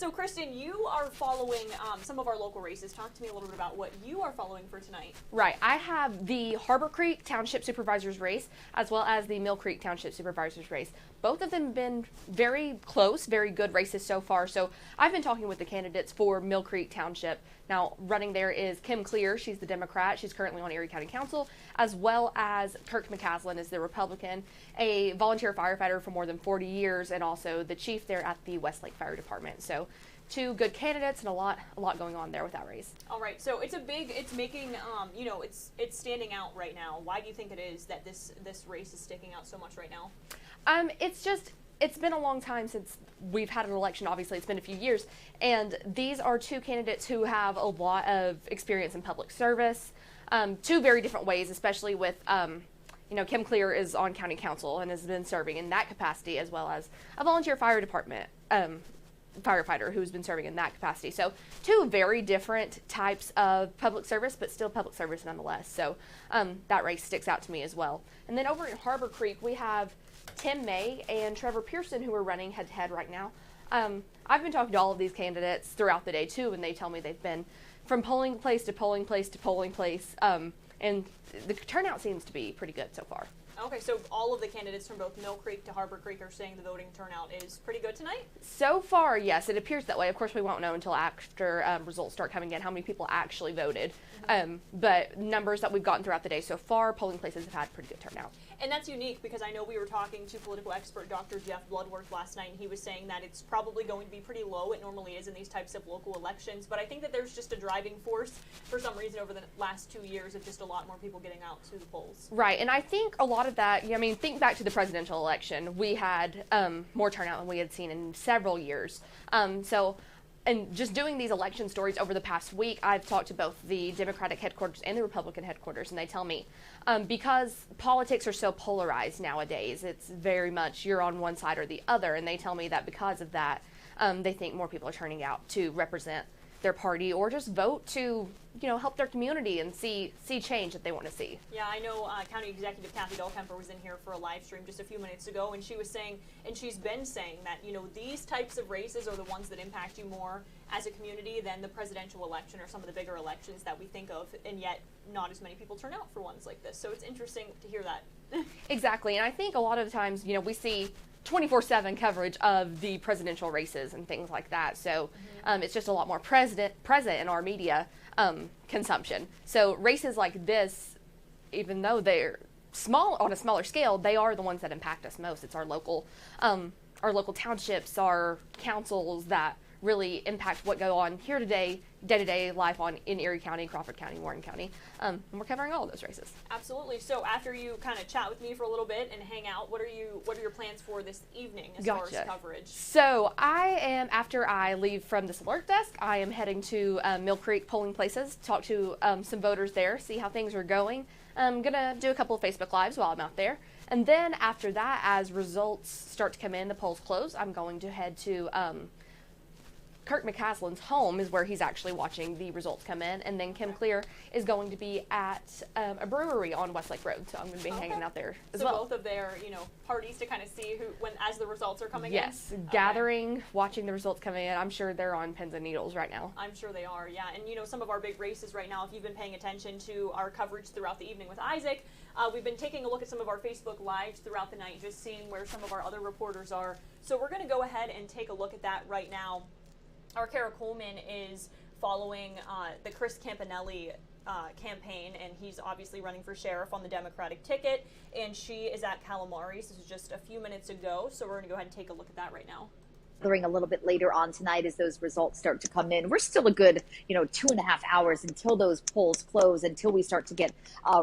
So, Kristen, you are following some of our local races. Talk to me a little bit about what you are following for tonight. Right. I have the Harbor Creek Township Supervisor's race as well as the Mill Creek Township Supervisor's race. Both of them have been very close, very good races so far. So I've been talking with the candidates for Mill Creek Township. Now, running there is Kim Clear. She's the Democrat. She's currently on Erie County Council, as well as Kirk McCaslin is the Republican, a volunteer firefighter for more than 40 years, and also the chief there at the Westlake Fire Department. So two good candidates and a lot going on there with that race. All right, so it's making, it's standing out right now. Why do you think it is that this race is sticking out so much right now? It's been a long time since we've had an election. Obviously, it's been a few years, and these are two candidates who have a lot of experience in public service, two very different ways, especially with, Kim Clear is on county council and has been serving in that capacity, as well as a volunteer fire department firefighter who's been serving in that capacity. So two very different types of public service, but still public service nonetheless. So that race sticks out to me as well. And then over in Harbor Creek, we have Tim May and Trevor Pearson, who are running head-to-head right now. I've been talking to all of these candidates throughout the day too, and they tell me they've been from polling place to polling place to polling place, and the turnout seems to be pretty good so far. Okay, so all of the candidates from both Mill Creek to Harbor Creek are saying the voting turnout is pretty good tonight? So far, yes, it appears that way. Of course, we won't know until after results start coming in how many people actually voted. But numbers that we've gotten throughout the day so far, polling places have had pretty good turnout. And that's unique because I know we were talking to political expert Dr. Jeff Bloodworth last night, and he was saying that it's probably going to be pretty low. It normally is in these types of local elections. But I think that there's just a driving force for some reason over the last 2 years of just a lot more people getting out to the polls. Right, and I think a lot of that, think back to the presidential election. We had more turnout than we had seen in several years. And just doing these election stories over the past week, I've talked to both the Democratic headquarters and the Republican headquarters, and they tell me because politics are so polarized nowadays, it's very much you're on one side or the other, and they tell me that because of that, they think more people are turning out to represent their party or just vote to help their community and see change that they want to see. Yeah, I know County Executive Kathy Dahlkemper was in here for a live stream just a few minutes ago, and she was saying, and she's been saying that these types of races are the ones that impact you more as a community than the presidential election or some of the bigger elections that we think of, and yet not as many people turn out for ones like this. So it's interesting to hear that. Exactly, and I think a lot of the times we see 24/7 coverage of the presidential races and things like that. So it's just a lot more present in our media consumption. So races like this, even though they're small on a smaller scale, they are the ones that impact us most. It's our local townships, our councils that really impact what go on here today, day-to-day life in Erie County, Crawford County, Warren County, and we're covering all of those races. Absolutely. So after you kind of chat with me for a little bit and hang out, what are your plans for this evening as far as coverage? So after I leave from this alert desk, I am heading to Mill Creek polling places, talk to some voters there, see how things are going. I'm going to do a couple of Facebook Lives while I'm out there. And then after that, as results start to come in, the polls close, I'm going to head to Kirk McCaslin's home is where he's actually watching the results come in, and then Kim Clear is going to be at a brewery on Westlake Road, so I'm going to be hanging out there as well. So both of their, parties to kind of see as the results are coming in? Yes, gathering, watching the results coming in. I'm sure they're on pins and needles right now. I'm sure they are, yeah. And some of our big races right now, if you've been paying attention to our coverage throughout the evening with Isaac, we've been taking a look at some of our Facebook Lives throughout the night, just seeing where some of our other reporters are. So we're going to go ahead and take a look at that right now. Our Kara Coleman is following the Chris Campanelli campaign, and he's obviously running for sheriff on the Democratic ticket, and she is at Calamares. This is just a few minutes ago, so we're going to go ahead and take a look at that right now. A little bit later on tonight as those results start to come in. We're still a good, 2.5 hours until those polls close, until we start to get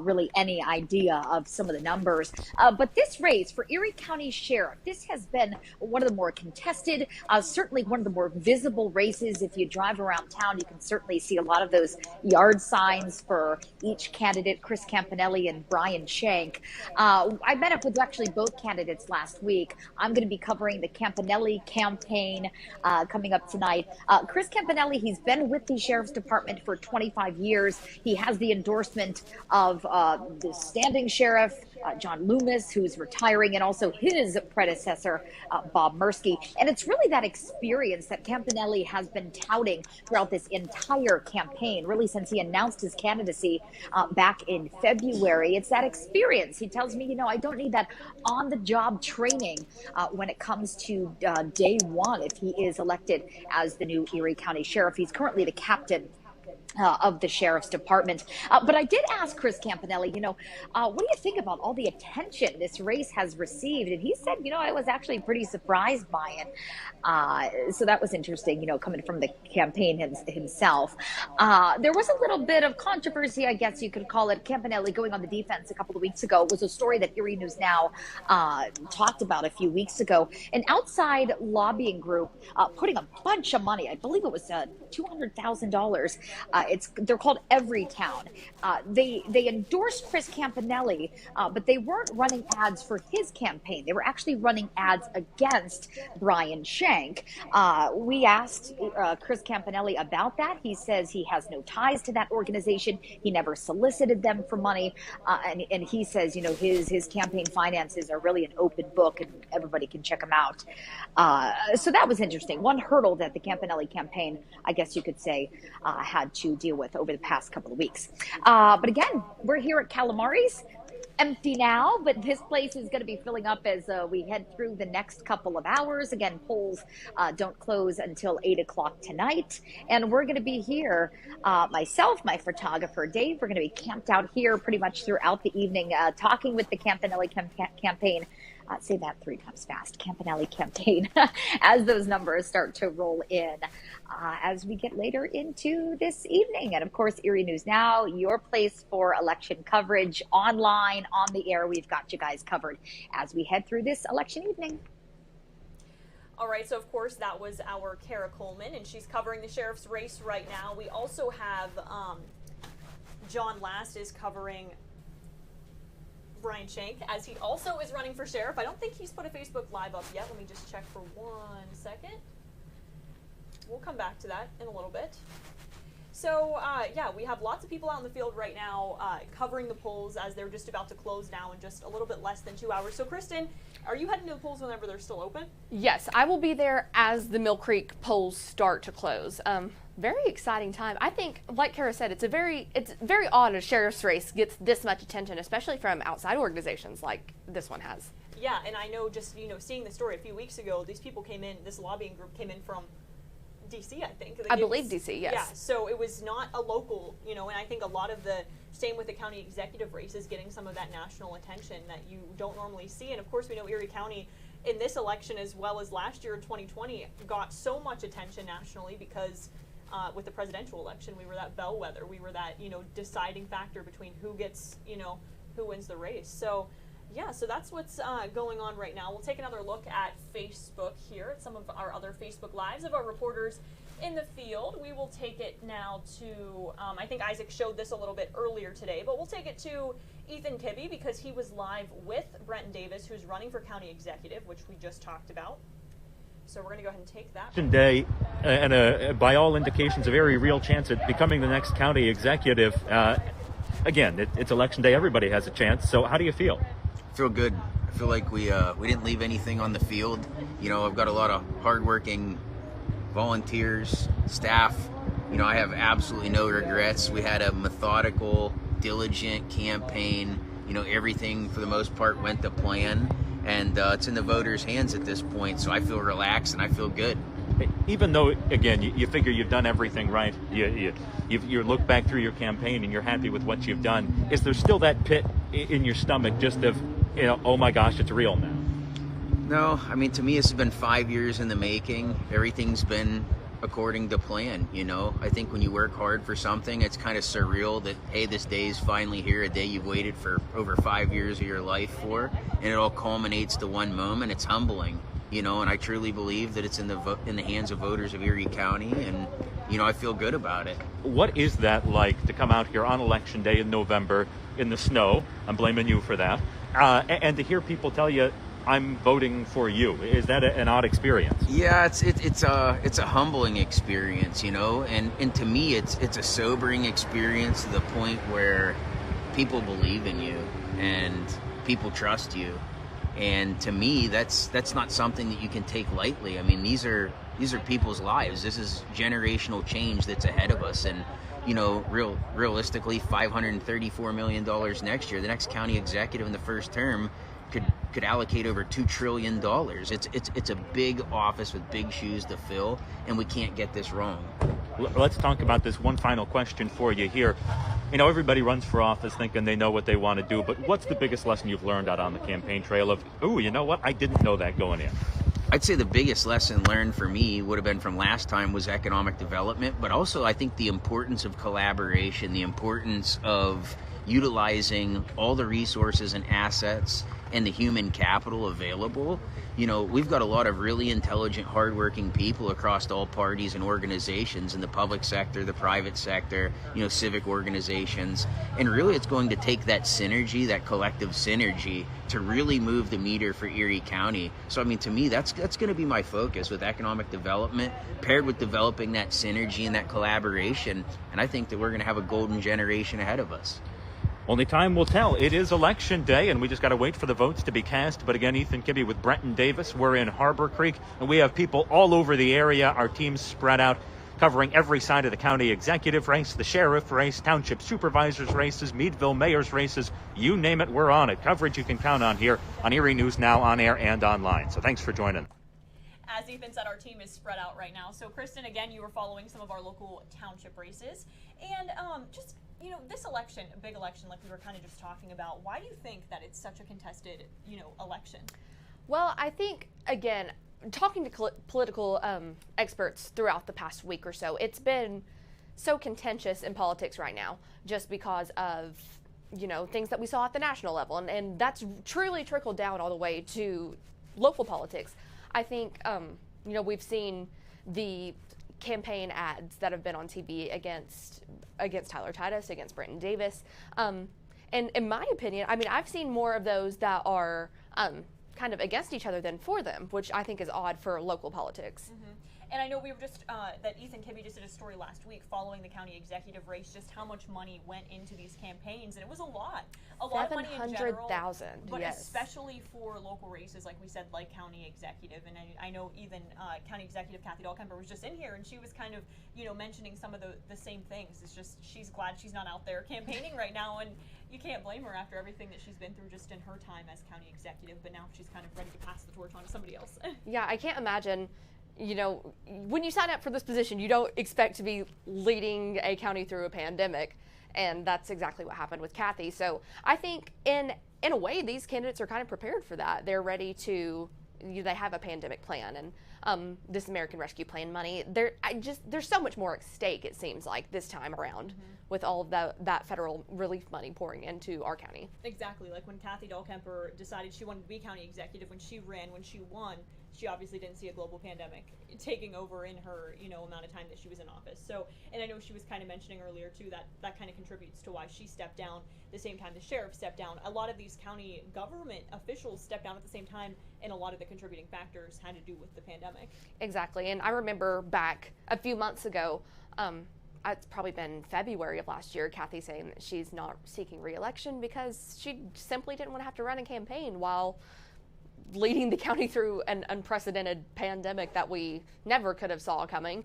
really any idea of some of the numbers. But this race for Erie County Sheriff, this has been one of the more contested, certainly one of the more visible races. If you drive around town, you can certainly see a lot of those yard signs for each candidate, Chris Campanelli and Brian Shank. I met up with actually both candidates last week. I'm going to be covering the Campanelli campaign coming up tonight. Chris Campanelli, he's been with the Sheriff's Department for 25 years. He has the endorsement of the standing sheriff, John Loomis, who's retiring, and also his predecessor, Bob Mursky. And it's really that experience that Campanelli has been touting throughout this entire campaign, really since he announced his candidacy back in February. It's that experience. He tells me, I don't need that on-the-job training when it comes to day one if he is elected as the new Erie County Sheriff. He's currently the captain of the Sheriff's Department. But I did ask Chris Campanelli, what do you think about all the attention this race has received? And he said, I was actually pretty surprised by it. So that was interesting, coming from the campaign himself. There was a little bit of controversy, I guess you could call it. Campanelli going on the defense a couple of weeks ago. It was a story that Erie News Now talked about a few weeks ago. An outside lobbying group putting a bunch of money, I believe it was $200,000. They're called Everytown. They endorsed Chris Campanelli, but they weren't running ads for his campaign. They were actually running ads against Brian Shank. We asked Chris Campanelli about that. He says he has no ties to that organization. He never solicited them for money, and he says his campaign finances are really an open book, and everybody can check them out. So that was interesting. One hurdle that the Campanelli campaign, I guess you could say, had to deal with over the past couple of weeks. But again, we're here at Calamari's. Empty now, but this place is going to be filling up as we head through the next couple of hours. Again, polls don't close until 8 o'clock tonight. And we're going to be here, myself, my photographer, Dave, we're going to be camped out here pretty much throughout the evening, talking with the Campanelli campaign. Say that 3 times fast, Campanelli campaign, as those numbers start to roll in as we get later into this evening. And of course, Erie News Now, your place for election coverage online, on the air. We've got you guys covered as we head through this election evening. All right, so of course that was our Kara Coleman, and she's covering the sheriff's race right now. We also have John Last is covering Brian Shank, as he also is running for sheriff. I don't think he's put a Facebook Live up yet. Let me just check for 1 second. We'll come back to that in a little bit. So, yeah, we have lots of people out in the field right now covering the polls as they're just about to close now in just a little bit less than 2 hours. So, Kristen, are you heading to the polls whenever they're still open? Yes, I will be there as the Mill Creek polls start to close. Very exciting time. I think, like Kara said, it's very odd a sheriff's race gets this much attention, especially from outside organizations like this one has. Yeah, and I know just, seeing the story a few weeks ago, these people came in, this lobbying group came in from DC, I think. I believe DC, yes. Yeah, so it was not a local, and I think a lot of the, same with the county executive race, is getting some of that national attention that you don't normally see. And of course, we know Erie County in this election, as well as last year in 2020, got so much attention nationally because with the presidential election, we were that bellwether. We were that, deciding factor between who gets, who wins the race. So, yeah, so that's what's going on right now. We'll take another look at Facebook here at some of our other Facebook Lives of our reporters in the field. We will take it now to, I think Isaac showed this a little bit earlier today, but we'll take it to Ethan Kibbe because he was live with Brenton Davis, who's running for county executive, which we just talked about. So we're going to go ahead and take that. Day, and by all indications, a very real chance at becoming the next county executive. Again, it's election day. Everybody has a chance. So how do you feel? I feel good. I feel like we didn't leave anything on the field. I've got a lot of hardworking volunteers, staff. I have absolutely no regrets. We had a methodical, diligent campaign. Everything for the most part went to plan. And it's in the voters' hands at this point, so I feel relaxed and I feel good. Even though, again, you figure you've done everything right, you look back through your campaign and you're happy with what you've done, is there still that pit in your stomach just of, oh my gosh, it's real now? No, I mean, to me, this has been 5 years in the making. Everything's been according to plan, I think when you work hard for something, it's kind of surreal that, hey, this day is finally here, a day you've waited for over 5 years of your life for, and it all culminates to one moment. It's humbling, and I truly believe that it's in the hands of voters of Erie County, and, I feel good about it. What is that like to come out here on Election Day in November in the snow? I'm blaming you for that. And to hear people tell you, I'm voting for you. Is that an odd experience? Yeah, it's a humbling experience, and to me it's a sobering experience to the point where people believe in you and people trust you. And to me, that's not something that you can take lightly. I mean, these are people's lives. This is generational change that's ahead of us. And you know, realistically, $534 million next year. The next county executive in the first term could allocate over $2 trillion. It's a big office with big shoes to fill, and we can't get this wrong. Let's talk about this. One final question for you here. You know, everybody runs for office thinking they know what they want to do, but what's the biggest lesson you've learned out on the campaign trail of, ooh, you know what, I didn't know that going in? I'd say the biggest lesson learned for me would have been from last time was economic development, but also I think the importance of collaboration, the importance of utilizing all the resources and assets and the human capital available. You know, we've got a lot of really intelligent, hardworking people across all parties and organizations in the public sector, the private sector, you know, civic organizations. And really it's going to take that synergy, that collective synergy, to really move the meter for Erie County. So, I mean, to me, that's going to be my focus with economic development, paired with developing that synergy and that collaboration. And I think that we're going to have a golden generation ahead of us. Only time will tell. It is election day, and we just got to wait for the votes to be cast. But again, Ethan Kibbe with Brenton Davis. We're in Harbor Creek, and we have people all over the area. Our team's spread out, covering every side of the county executive race, the sheriff race, township supervisors races, Meadville mayor's races. You name it, we're on it. Coverage you can count on here on Erie News Now, on air and online. So thanks for joining. As Ethan said, our team is spread out right now. So, Kristen, again, you were following some of our local township races. And just, you know, this election, a big election like we were kind of just talking about, why do you think that it's such a contested, you know, election? Well, I think, again, talking to political experts throughout the past week or so, it's been so contentious in politics right now just because of, you know, things that we saw at the national level. And that's truly trickled down all the way to local politics. I think, you know, we've seen the campaign ads that have been on TV against Tyler Titus, against Brenton Davis. And in my opinion, I mean, I've seen more of those that are kind of against each other than for them, which I think is odd for local politics. Mm-hmm. And I know we were just, that Ethan Kibbe just did a story last week following the county executive race, just how much money went into these campaigns, and it was a lot of money in general. $700,000, but yes. Especially for local races, like we said, like county executive. And I know even county executive Kathy Dahlkemper was just in here, and she was kind of, you know, mentioning some of the same things. It's just, she's glad she's not out there campaigning right now, and you can't blame her after everything that she's been through just in her time as county executive, but now she's kind of ready to pass the torch on to somebody else. Yeah, I can't imagine, you know, when you sign up for this position, you don't expect to be leading a county through a pandemic, and that's exactly what happened with Kathy. So I think in a way, these candidates are kind of prepared for that. They're ready to, they have a pandemic plan, and this American Rescue Plan money. There's so much more at stake, it seems like, this time around, with all of that federal relief money pouring into our county. Exactly, like when Kathy Dahlkemper decided she wanted to be county executive, when she ran, when she won, she obviously didn't see a global pandemic taking over in her, you know, amount of time that she was in office. So, and I know she was kind of mentioning earlier too that kind of contributes to why she stepped down the same time the sheriff stepped down. A lot of these county government officials stepped down at the same time, and a lot of the contributing factors had to do with the pandemic. Exactly, and I remember back a few months ago, it's probably been February of last year, Kathy saying that she's not seeking re-election because she simply didn't want to have to run a campaign while leading the county through an unprecedented pandemic that we never could have saw coming.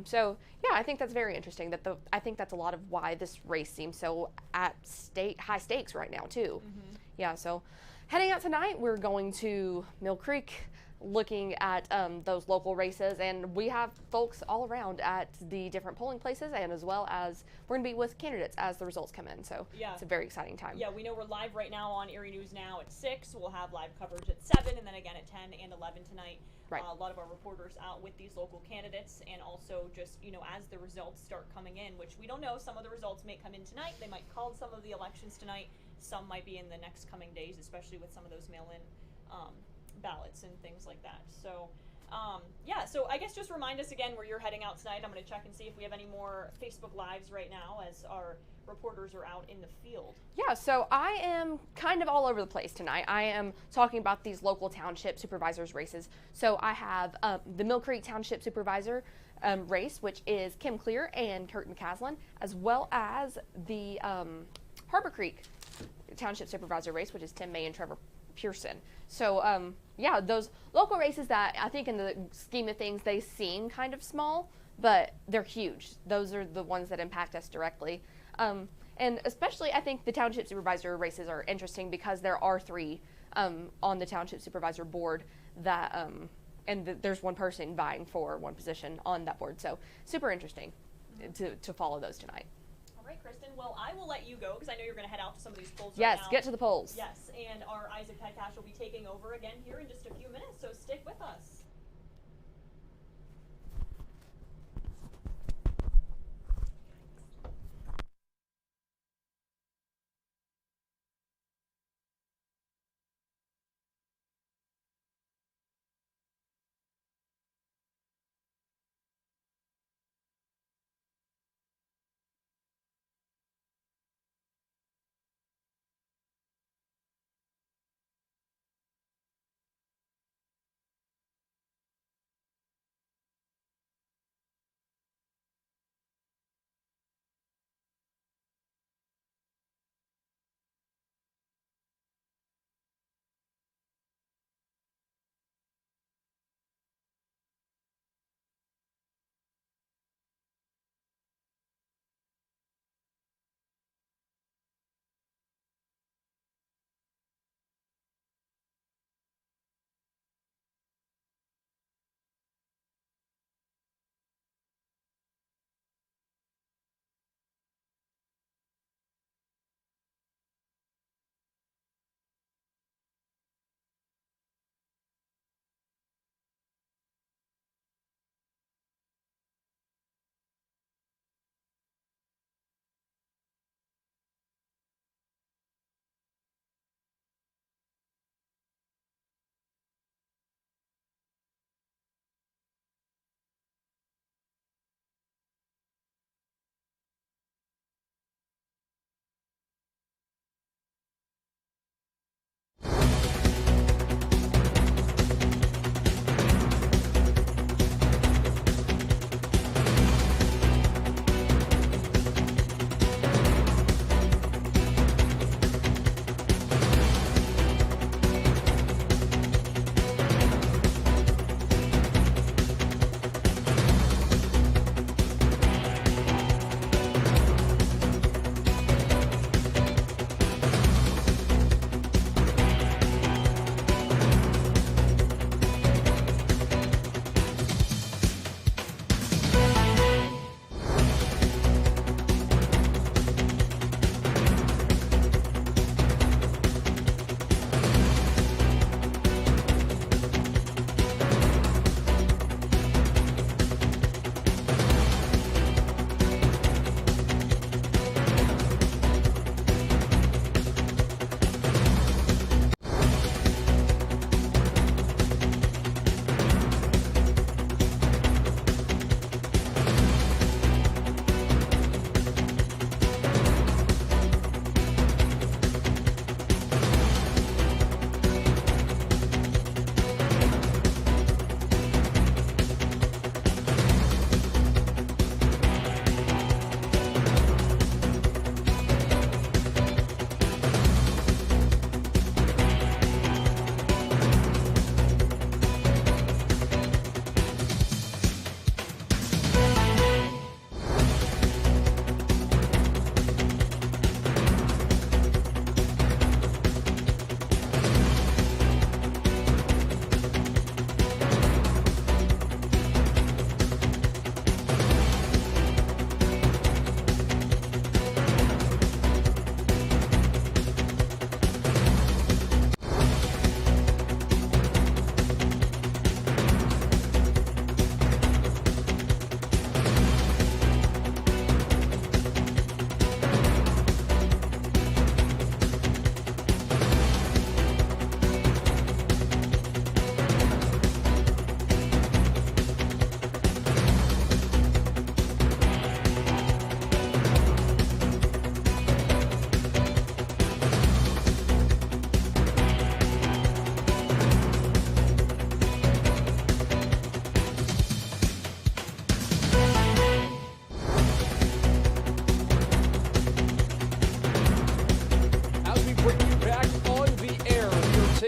So yeah, I think that's very interesting. I think that's a lot of why this race seems so high stakes right now too. Mm-hmm. Yeah. So heading out tonight, we're going to Mill Creek, looking at those local races, and we have folks all around at the different polling places, and as well as we're going to be with candidates as the results come in. So yeah, it's a very exciting time. Yeah, we know we're live right now on Erie News Now at 6. We'll have live coverage at 7, and then again at 10 and 11 tonight. Right. A lot of our reporters out with these local candidates, and also just, you know, as the results start coming in, which we don't know, some of the results may come in tonight. They might call some of the elections tonight. Some might be in the next coming days, especially with some of those mail-in ballots and things like that. So yeah, so I guess just remind us again where you're heading out tonight. I'm going to check and see if we have any more Facebook Lives right now as our reporters are out in the field. Yeah, so I am kind of all over the place tonight. I am talking about these local township supervisors races. So I have the Mill Creek Township Supervisor race, which is Kim Clear and Kurt McCaslin, as well as the Harbor Creek township supervisor race, which is Tim May and Trevor Pearson. So yeah, those local races that I think in the scheme of things they seem kind of small, but they're huge. Those are the ones that impact us directly. And especially I think the township supervisor races are interesting because there are 3 on the township supervisor board that and there's one person vying for one position on that board. So super interesting to follow those tonight. All right, Kristen. Well, I will let you go because I know you're going to head out to some of these polls Yes, right now. get to the polls. Yes, and our Isaac Petcash will be taking over again here in just a few minutes, so stick with us.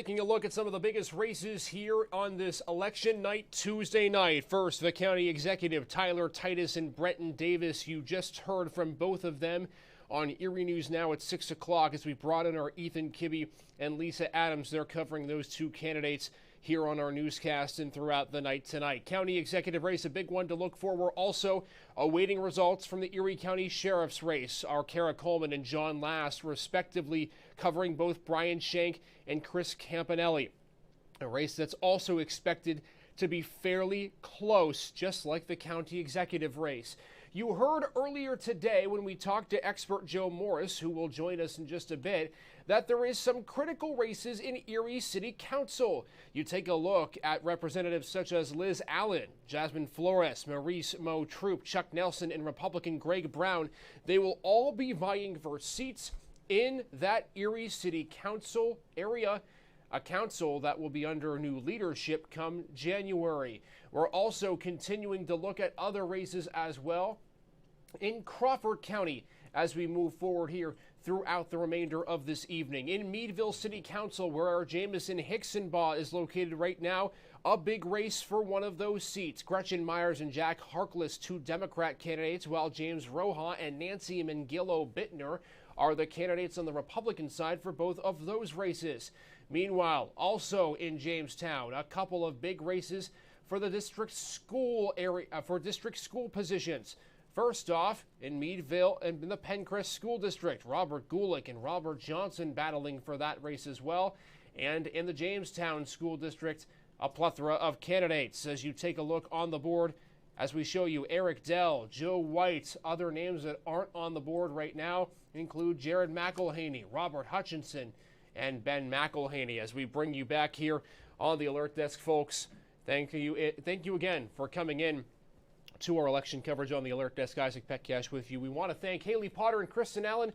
taking a look at some of the biggest races here on this election night, Tuesday night. First, the county executive, Tyler Titus and Brenton Davis. You just heard from both of them on Erie News Now at 6 o'clock as we brought in our Ethan Kibbe and Lisa Adams. They're covering those two candidates here on our newscast and throughout the night tonight. County executive race, a big one to look for. We're also awaiting results from the Erie County Sheriff's race. Our Kara Coleman and John Last, respectively, covering both Brian Shank and Chris Campanelli. A race that's also expected to be fairly close, just like the county executive race. You heard earlier today when we talked to expert Joe Morris, who will join us in just a bit, that there is some critical races in Erie City Council. You take a look at representatives such as Liz Allen, Jasmine Flores, Maurice Mo Troop, Chuck Nelson, and Republican Greg Brown. They will all be vying for seats in that Erie City Council area, a council that will be under new leadership come January. We're also continuing to look at other races as well in Crawford County as we move forward here throughout the remainder of this evening. In Meadville City Council, where our Jamison Hicksonbaugh is located right now, a big race for one of those seats. Gretchen Myers and Jack Harkless, two Democrat candidates, while James Roja and Nancy Mangillo Bittner are the candidates on the Republican side for both of those races. Meanwhile, also in Jamestown, a couple of big races for the district school area, for district school positions. First off, in Meadville and in the Pencrest School District, Robert Gulick and Robert Johnson battling for that race as well. And in the Jamestown School District, a plethora of candidates. As you take a look on the board, as we show you, Eric Dell, Joe White, other names that aren't on the board right now include Jared McElhaney, Robert Hutchinson, and Ben McElhaney. As we bring you back here on the Alert Desk, folks, thank you again for coming in to our election coverage on the Alert Desk. Isaac Petcash with you. We want to thank Haley Potter and Kristen Allen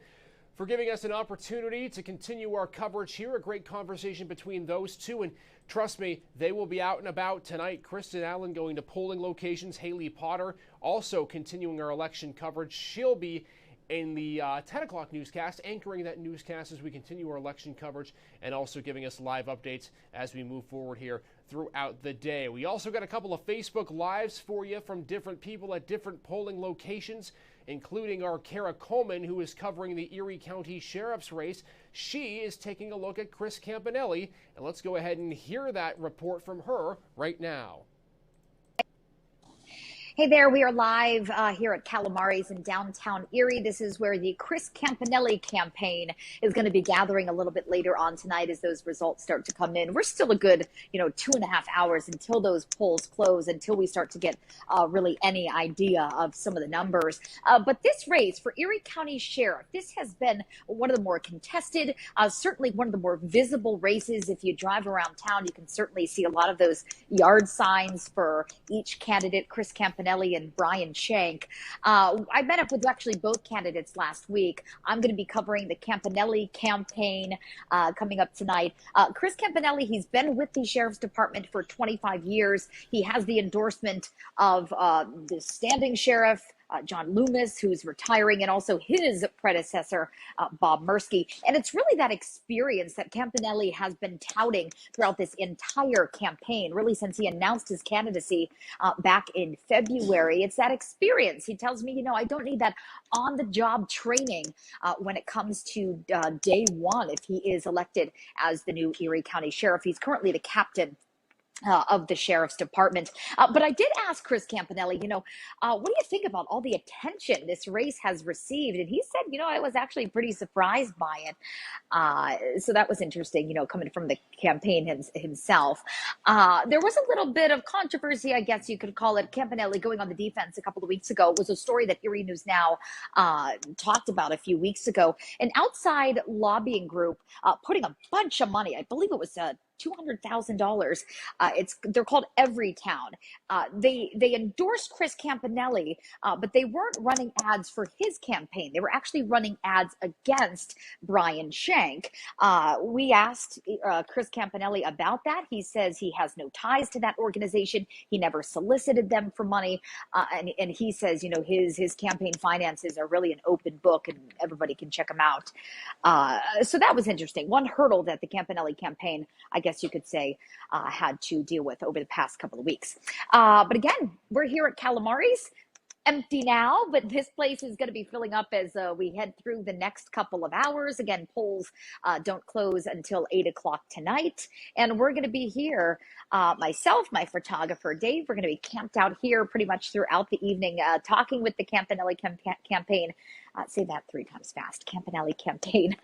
for giving us an opportunity to continue our coverage here. A great conversation between those two, and trust me, they will be out and about tonight. Kristen Allen going to polling locations. Haley Potter also continuing our election coverage. She'll be in the 10 o'clock newscast, anchoring that newscast as we continue our election coverage and also giving us live updates as we move forward here throughout the day. We also got a couple of Facebook Lives for you from different people at different polling locations, including our Kara Coleman, who is covering the Erie County Sheriff's race. She is taking a look at Chris Campanelli, and let's go ahead and hear that report from her right now. Hey there, we are live here at Calamari's in downtown Erie. This is where the Chris Campanelli campaign is going to be gathering a little bit later on tonight as those results start to come in. We're still a good, 2.5 hours until those polls close, until we start to get really any idea of some of the numbers. But this race for Erie County Sheriff, this has been one of the more contested, certainly one of the more visible races. If you drive around town, you can certainly see a lot of those yard signs for each candidate, Chris Campanelli and Brian Shank. I met up with actually both candidates last week. I'm going to be covering the Campanelli campaign coming up tonight. Chris Campanelli, he's been with the Sheriff's Department for 25 years. He has the endorsement of the standing sheriff, John Loomis, who's retiring, and also his predecessor, Bob Mursky. And it's really that experience that Campanelli has been touting throughout this entire campaign, really since he announced his candidacy back in February. It's that experience. He tells me, I don't need that on-the-job training when it comes to day one if he is elected as the new Erie County Sheriff. He's currently the captain of the Sheriff's Department. But I did ask Chris Campanelli, what do you think about all the attention this race has received? And he said, I was actually pretty surprised by it. So that was interesting, coming from the campaign himself. There was a little bit of controversy, I guess you could call it. Campanelli going on the defense a couple of weeks ago was a story that Erie News Now talked about a few weeks ago. An outside lobbying group putting a bunch of money, I believe it was $200,000. They're called Everytown. They endorsed Chris Campanelli, but they weren't running ads for his campaign. They were actually running ads against Brian Shank. We asked Chris Campanelli about that. He says he has no ties to that organization. He never solicited them for money. And he says, his campaign finances are really an open book and everybody can check them out. So that was interesting. One hurdle that the Campanelli campaign, I guess you could say, had to deal with over the past couple of weeks. But again, we're here at Calamari's. Empty now, but this place is going to be filling up as we head through the next couple of hours. Again, polls don't close until 8 o'clock tonight. And we're going to be here, myself, my photographer, Dave, we're going to be camped out here pretty much throughout the evening, talking with the Campanelli campaign. Say that 3 times fast, Campanelli campaign,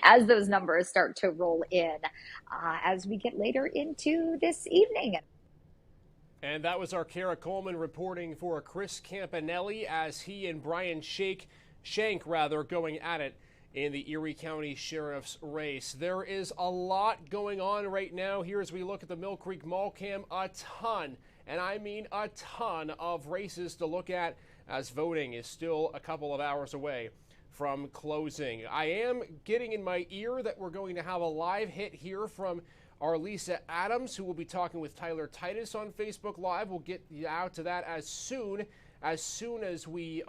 as those numbers start to roll in as we get later into this evening. And that was our Kara Coleman reporting for Chris Campanelli as he and Brian Shank going at it in the Erie County Sheriff's race. There is a lot going on right now here as we look at the Mill Creek Mall Cam. A ton, and I mean a ton of races to look at as voting is still a couple of hours away from closing. I am getting in my ear that we're going to have a live hit here from our Lisa Adams, who will be talking with Tyler Titus on Facebook Live. We'll get out to that as soon as we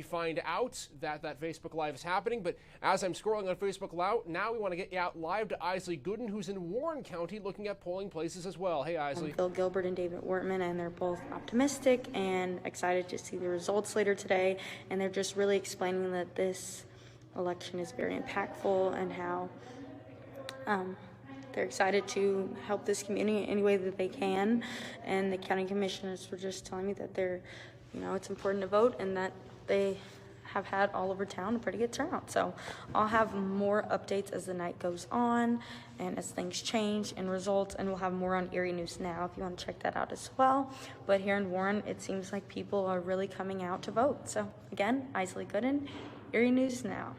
find out that Facebook Live is happening. But as I'm scrolling on Facebook Live, now we want to get you out live to Isley Gooden, who's in Warren County looking at polling places as well. Hey, Isley. Phil Gilbert and David Wortman, and they're both optimistic and excited to see the results later today. And they're just really explaining that this election is very impactful and how they're excited to help this community in any way that they can. And the county commissioners were just telling me that it's important to vote and that they have had all over town a pretty good turnout. So I'll have more updates as the night goes on and as things change and results, and we'll have more on Erie News Now if you want to check that out as well. But here in Warren, it seems like people are really coming out to vote. So again, Isley Gooden, Erie News Now.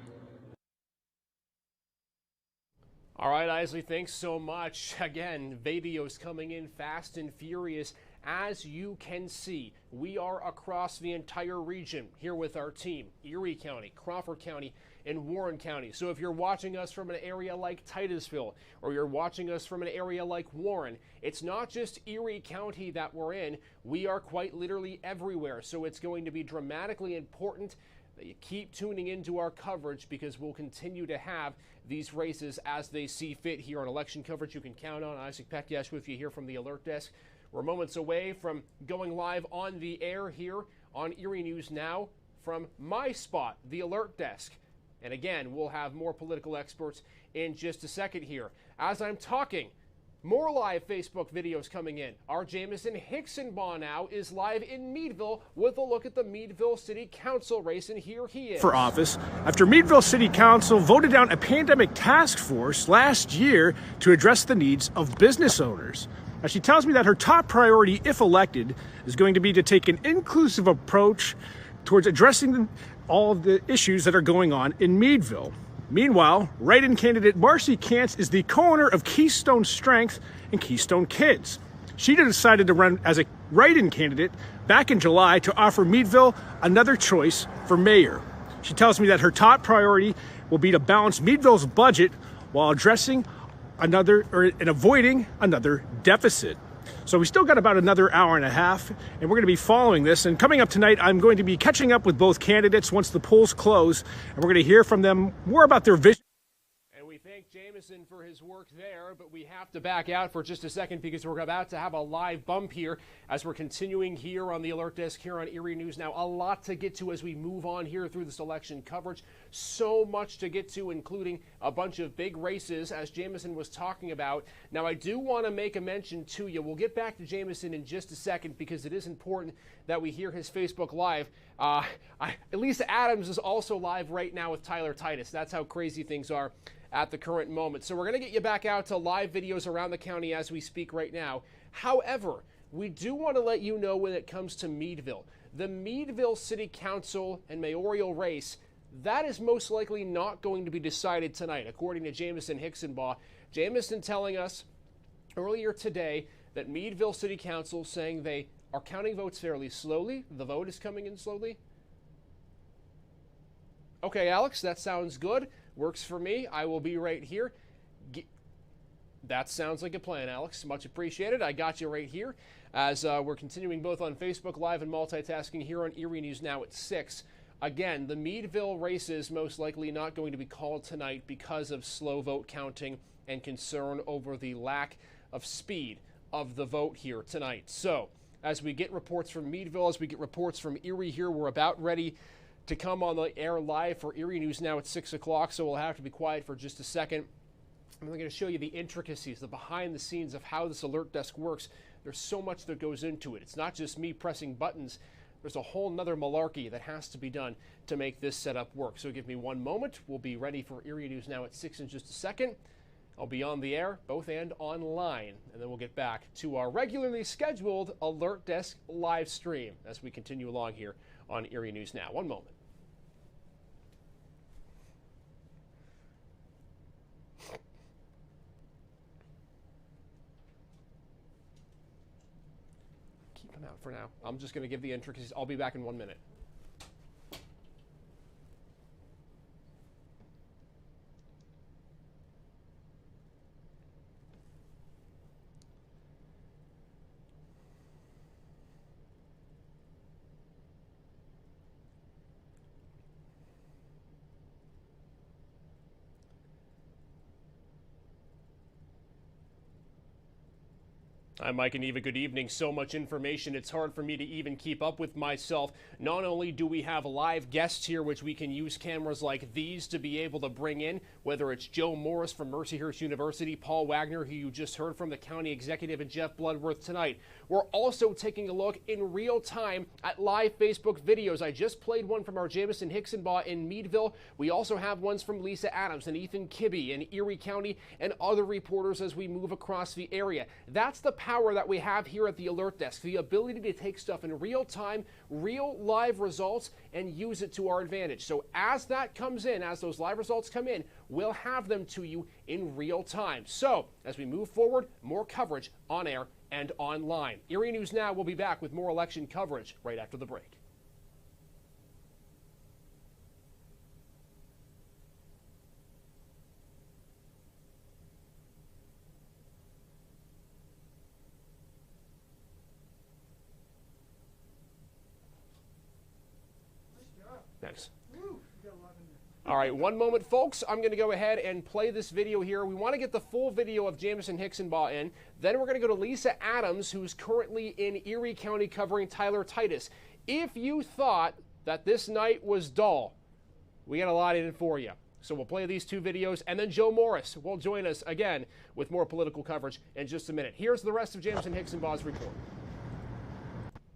All right, Isley, thanks so much. Again, videos coming in fast and furious. As you can see, we are across the entire region here with our team, Erie County, Crawford County, and Warren County. So if you're watching us from an area like Titusville, or you're watching us from an area like Warren, it's not just Erie County that we're in. We are quite literally everywhere. So it's going to be dramatically important that you keep tuning into our coverage, because we'll continue to have these races as they see fit here on election coverage. You can count on Isaac Pekyash with you here from the Alert Desk. We're moments away from going live on the air here on Erie News Now from my spot, the Alert Desk. And again, we'll have more political experts in just a second here. As I'm talking, more live Facebook videos coming in. Our Jamison Hixenbaugh now is live in Meadville with a look at the Meadville City Council race, and here he is. For office after Meadville City Council voted down a pandemic task force last year to address the needs of business owners. Now, she tells me that her top priority, if elected, is going to be to take an inclusive approach towards addressing all of the issues that are going on in Meadville. Meanwhile, write-in candidate Marcy Kantz is the co-owner of Keystone Strength and Keystone Kids. She decided to run as a write-in candidate back in July to offer Meadville another choice for mayor. She tells me that her top priority will be to balance Meadville's budget while addressing and avoiding another deficit. So we still got about another hour and a half, and we're going to be following this. And coming up tonight, I'm going to be catching up with both candidates once the polls close, and we're going to hear from them more about their vision. And we thank Jamison for his work there, but we have to back out for just a second because we're about to have a live bump here as we're continuing here on the Alert Desk here on Erie News Now. A lot to get to as we move on here through this election coverage. So much to get to, including a bunch of big races, as Jamison was talking about. Now, I do want to make a mention to you. We'll get back to Jamison in just a second because it is important that we hear his Facebook Live. Lisa Adams is also live right now with Tyler Titus. That's how crazy things are at the current moment. So we're going to get you back out to live videos around the county as we speak right now. However, we do want to let you know when it comes to Meadville. The Meadville City Council and mayoral race, that is most likely not going to be decided tonight, according to Jamison Hixenbaugh. Jamison telling us earlier today that Meadville City Council saying they are counting votes fairly slowly. The vote is coming in slowly. Okay, Alex, that sounds good. Works for me. I will be right here. That sounds like a plan, Alex. Much appreciated. I got you right here as we're continuing both on Facebook Live and multitasking here on Erie News Now at 6. Again, the Meadville race is most likely not going to be called tonight because of slow vote counting and concern over the lack of speed of the vote here tonight. So, as we get reports from Meadville, as we get reports from Erie here, we're about ready to come on the air live for Erie News Now at 6 o'clock, so we'll have to be quiet for just a second. I'm going to show you the intricacies, the behind the scenes of how this alert desk works. There's so much that goes into it. It's not just me pressing buttons. There's a whole nother malarkey that has to be done to make this setup work. So give me one moment. We'll be ready for Erie News Now at 6 in just a second. I'll be on the air, both and online, and then we'll get back to our regularly scheduled alert desk live stream as we continue along here on Erie News Now. One moment. Out for now. I'm just going to give the intricacies. I'll be back in 1 minute. I'm Mike and Eva. Good evening. So much information, it's hard for me to even keep up with myself. Not only do we have live guests here, which we can use cameras like these to be able to bring in, whether it's Joe Morris from Mercyhurst University, Paul Wagner, who you just heard from, the county executive, and Jeff Bloodworth tonight. We're also taking a look in real time at live Facebook videos. I just played one from our Jamison Hicksonbaugh in Meadville. We also have ones from Lisa Adams and Ethan Kibbe in Erie County and other reporters as we move across the area. That's the power that we have here at the alert desk, the ability to take stuff in real time, real live results, and use it to our advantage. So as that comes in, as those live results come in, we'll have them to you in real time. So as we move forward, more coverage on air and online. Erie News Now will be back with more election coverage right after the break. Thanks. All right, one moment, folks. I'm going to go ahead and play this video here. We want to get the full video of Jamison Hicksonbaugh in. Then we're going to go to Lisa Adams, who's currently in Erie County covering Tyler Titus. If you thought that this night was dull, we got a lot in it for you. So we'll play these two videos, and then Joe Morris will join us again with more political coverage in just a minute. Here's the rest of Jamison Hicksonbaugh's report.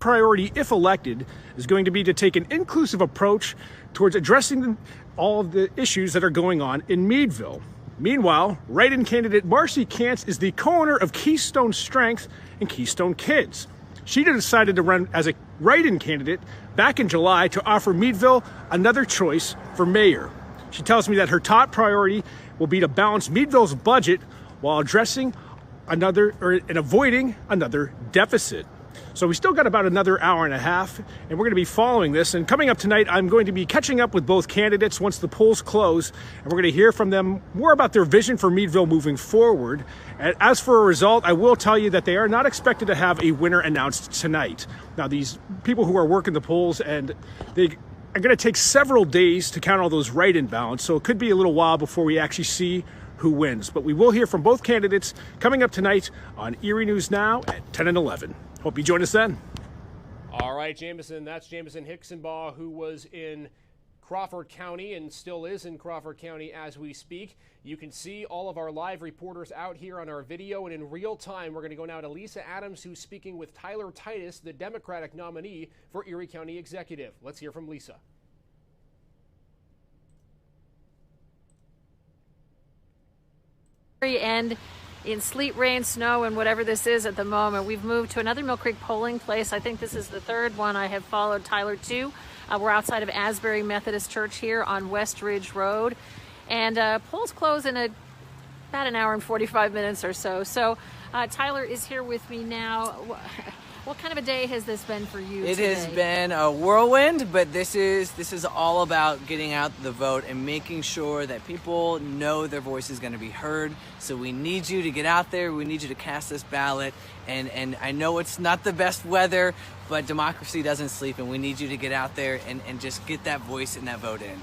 Priority, if elected, is going to be to take an inclusive approach towards addressing all of the issues that are going on in Meadville. Meanwhile, write-in candidate Marcy Kantz is the co-owner of Keystone Strength and Keystone Kids. She decided to run as a write-in candidate back in July to offer Meadville another choice for mayor. She tells me that her top priority will be to balance Meadville's budget while addressing and avoiding another deficit. So we still got about another hour and a half, and we're going to be following this. And coming up tonight, I'm going to be catching up with both candidates once the polls close, and we're going to hear from them more about their vision for Meadville moving forward. And as for a result, I will tell you that they are not expected to have a winner announced tonight. Now, these people who are working the polls, and they are going to take several days to count all those write-in ballots, so it could be a little while before we actually see who wins. But we will hear from both candidates coming up tonight on Erie News Now at 10 and 11. Hope you join us then. All right, Jamison, that's Jamison Hicksonbaugh, who was in Crawford County and still is in Crawford County as we speak. You can see all of our live reporters out here on our video, and in real time, we're going to go now to Lisa Adams, who's speaking with Tyler Titus, the Democratic nominee for Erie County Executive. Let's hear from Lisa. And in sleet, rain, snow, and whatever this is at the moment, we've moved to another Mill Creek polling place. I think this is the third one I have followed Tyler to. We're outside of Asbury Methodist Church here on West Ridge Road. And polls close in about an hour and 45 minutes or so. So Tyler is here with me now. What kind of a day has this been for you It today? has been a whirlwind, but this is all about getting out the vote and making sure that people know their voice is going to be heard. So we need you to get out there. We need you to cast this ballot. And I know it's not the best weather, but democracy doesn't sleep, and we need you to get out there and just get that voice and that vote in.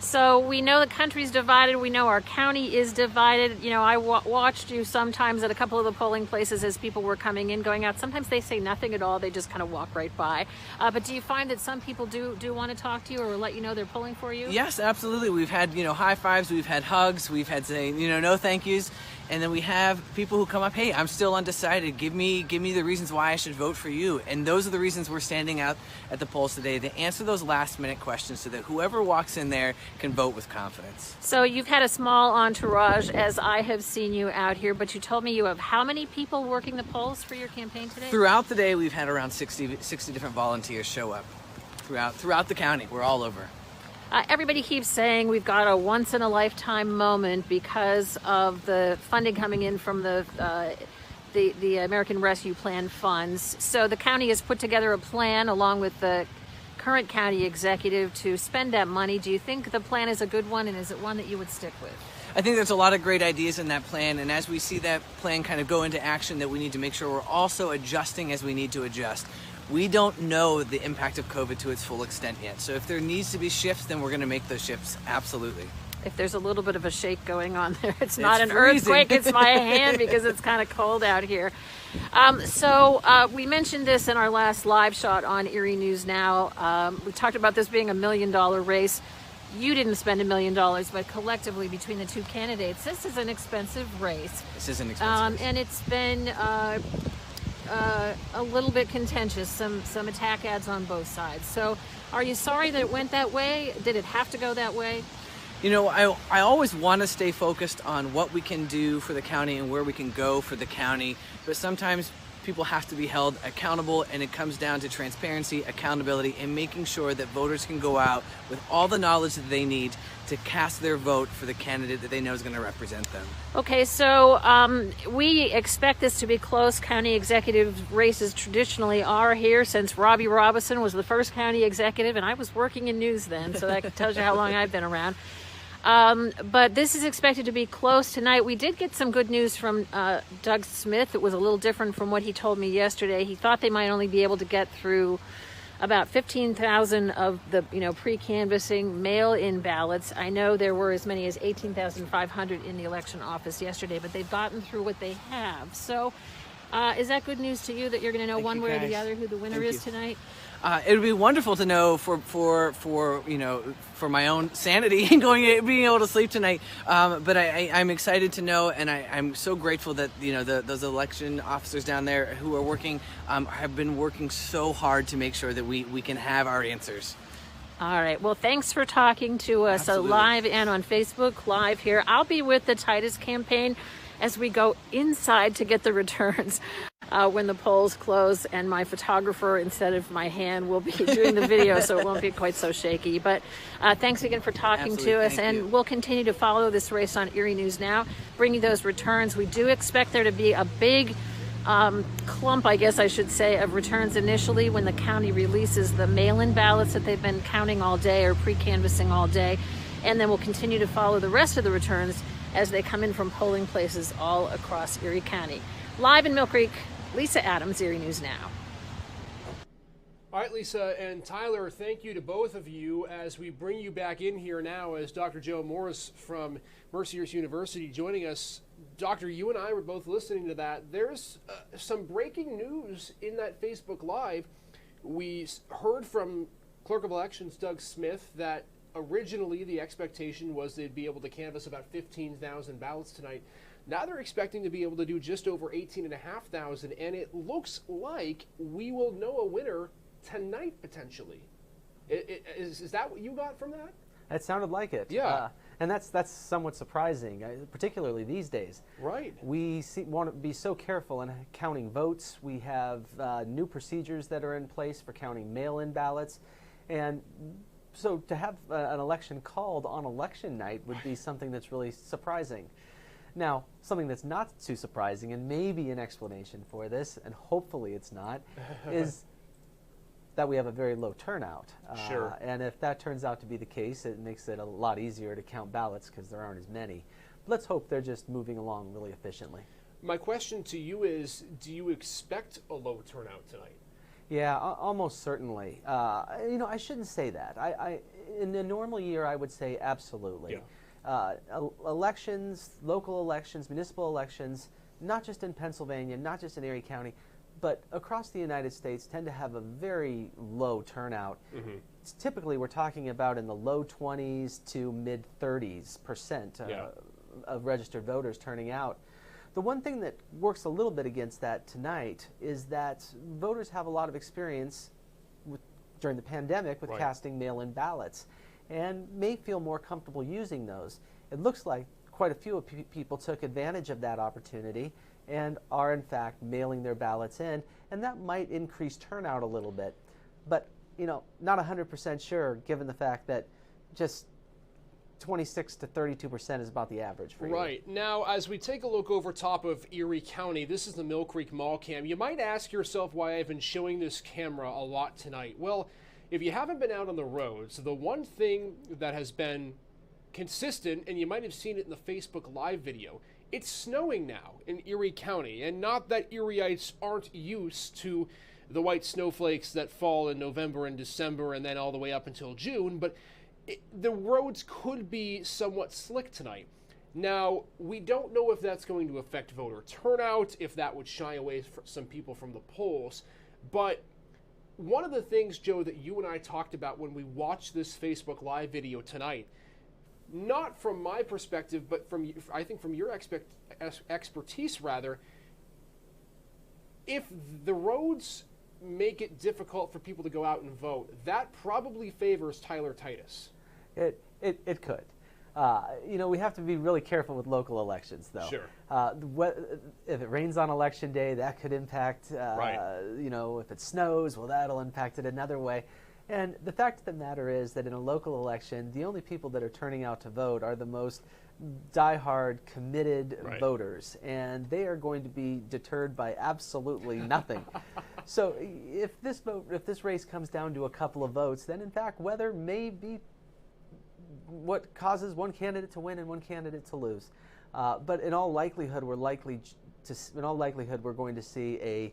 So we know the country's divided. We know our county is divided. You know, I watched you sometimes at a couple of the polling places as people were coming in, going out. Sometimes they say nothing at all. They just kind of walk right by. But do you find that some people do want to talk to you or let you know they're pulling for you? Yes, absolutely. We've had, high fives. We've had hugs. We've had saying, no thank yous. And then we have people who come up, hey, I'm still undecided. Give me the reasons why I should vote for you. And those are the reasons we're standing out at the polls today, to answer those last minute questions so that whoever walks in there can vote with confidence. So you've had a small entourage, as I have seen you out here, but you told me you have how many people working the polls for your campaign today? Throughout the day, we've had around 60 different volunteers show up throughout the county. We're all over. Everybody keeps saying we've got a once-in-a-lifetime moment because of the funding coming in from the American Rescue Plan funds. So the county has put together a plan along with the current county executive to spend that money. Do you think the plan is a good one, and is it one that you would stick with? I think there's a lot of great ideas in that plan, and as we see that plan kind of go into action, that we need to make sure we're also adjusting as we need to adjust. We don't know the impact of COVID to its full extent yet. So if there needs to be shifts, then we're going to make those shifts, absolutely. If there's a little bit of a shake going on there, it's not an freezing. earthquake, it's my hand because it's kind of cold out here. We mentioned this in our last live shot on Erie News Now. We talked about this being $1 million race. You didn't spend $1 million, but collectively between the two candidates, this is an expensive race. This is an expensive race. And it's been a little bit contentious, some attack ads on both sides. So are you sorry that it went that way? Did it have to go that way? I always want to stay focused on what we can do for the county and where we can go for the county, but sometimes people have to be held accountable, and it comes down to transparency, accountability, and making sure that voters can go out with all the knowledge that they need to cast their vote for the candidate that they know is going to represent them. Okay, so we expect this to be close. County executive races traditionally are here since Robbie Robinson was the first county executive, and I was working in news then, so that tells you how long I've been around. But this is expected to be close tonight. We did get some good news from Doug Smith. It was a little different from what he told me yesterday. He thought they might only be able to get through about 15,000 of the pre-canvassing mail-in ballots. I know there were as many as 18,500 in the election office yesterday, but they've gotten through what they have. So is that good news to you, that you're going to know one way or the other who the winner is tonight? It would be wonderful to know for my own sanity and being able to sleep tonight. But I'm excited to know, and I'm so grateful that those election officers down there who are working have been working so hard to make sure that we can have our answers. All right. Well, thanks for talking to us live and on Facebook Live here. I'll be with the Titus campaign as we go inside to get the returns when the polls close, and my photographer, instead of my hand, will be doing the video, so it won't be quite so shaky. But thanks again for talking to us, and we'll continue to follow this race on Erie News Now, bring you those returns. We do expect there to be a big clump, I guess I should say, of returns initially when the county releases the mail-in ballots that they've been counting all day or pre-canvassing all day, and then we'll continue to follow the rest of the returns as they come in from polling places all across Erie County. Live in Mill Creek, Lisa Adams, Erie News Now. All right, Lisa and Tyler, thank you to both of you as we bring you back in here now as Dr. Joe Morris from Mercyhurst University joining us. Doctor, you and I were both listening to that. There's some breaking news in that Facebook Live. We heard from Clerk of Elections Doug Smith that originally the expectation was they'd be able to canvass about 15,000 ballots tonight. Now they're expecting to be able to do just over 18,500, and it looks like we will know a winner tonight potentially. Is that what you got from that? It sounded like it. Yeah. And that's somewhat surprising, particularly these days. Right. We want to be so careful in counting votes. We have new procedures that are in place for counting mail-in ballots. And so to have an election called on election night would be something that's really surprising. Now, something that's not too surprising, and maybe an explanation for this, and hopefully it's not, is that we have a very low turnout. Sure. And if that turns out to be the case, it makes it a lot easier to count ballots because there aren't as many. Let's hope they're just moving along really efficiently. My question to you is, do you expect a low turnout tonight? Yeah, almost certainly. I shouldn't say that. In a normal year, I would say absolutely. Yeah. Elections, local elections, municipal elections, not just in Pennsylvania, not just in Erie County, but across the United States tend to have a very low turnout. Mm-hmm. Typically, we're talking about in the low 20s to mid 30% of registered voters turning out. The one thing that works a little bit against that tonight is that voters have a lot of experience during the pandemic with casting mail-in ballots and may feel more comfortable using those. It looks like quite a few people took advantage of that opportunity and are in fact mailing their ballots in, and that might increase turnout a little bit. But, not 100% sure given the fact that just 26 to 32% is about the average for you. Right. Now, as we take a look over top of Erie County, this is the Mill Creek Mall cam. You might ask yourself why I've been showing this camera a lot tonight. Well, if you haven't been out on the roads, the one thing that has been consistent, and you might have seen it in the Facebook Live video, it's snowing now in Erie County. And not that Erieites aren't used to the white snowflakes that fall in November and December and then all the way up until June, but the roads could be somewhat slick tonight. Now, we don't know if that's going to affect voter turnout, if that would shy away some people from the polls. But one of the things, Joe, that you and I talked about when we watched this Facebook Live video tonight, not from my perspective, but I think from your expertise, rather, if the roads make it difficult for people to go out and vote, that probably favors Tyler Titus. It could. We have to be really careful with local elections, though. Sure. If it rains on election day, that could impact, if it snows, well, that'll impact it another way. And the fact of the matter is that in a local election, the only people that are turning out to vote are the most diehard, committed voters, and they are going to be deterred by absolutely nothing. So if this race comes down to a couple of votes, then in fact weather may be what causes one candidate to win and one candidate to lose. But in all likelihood, we're going to see a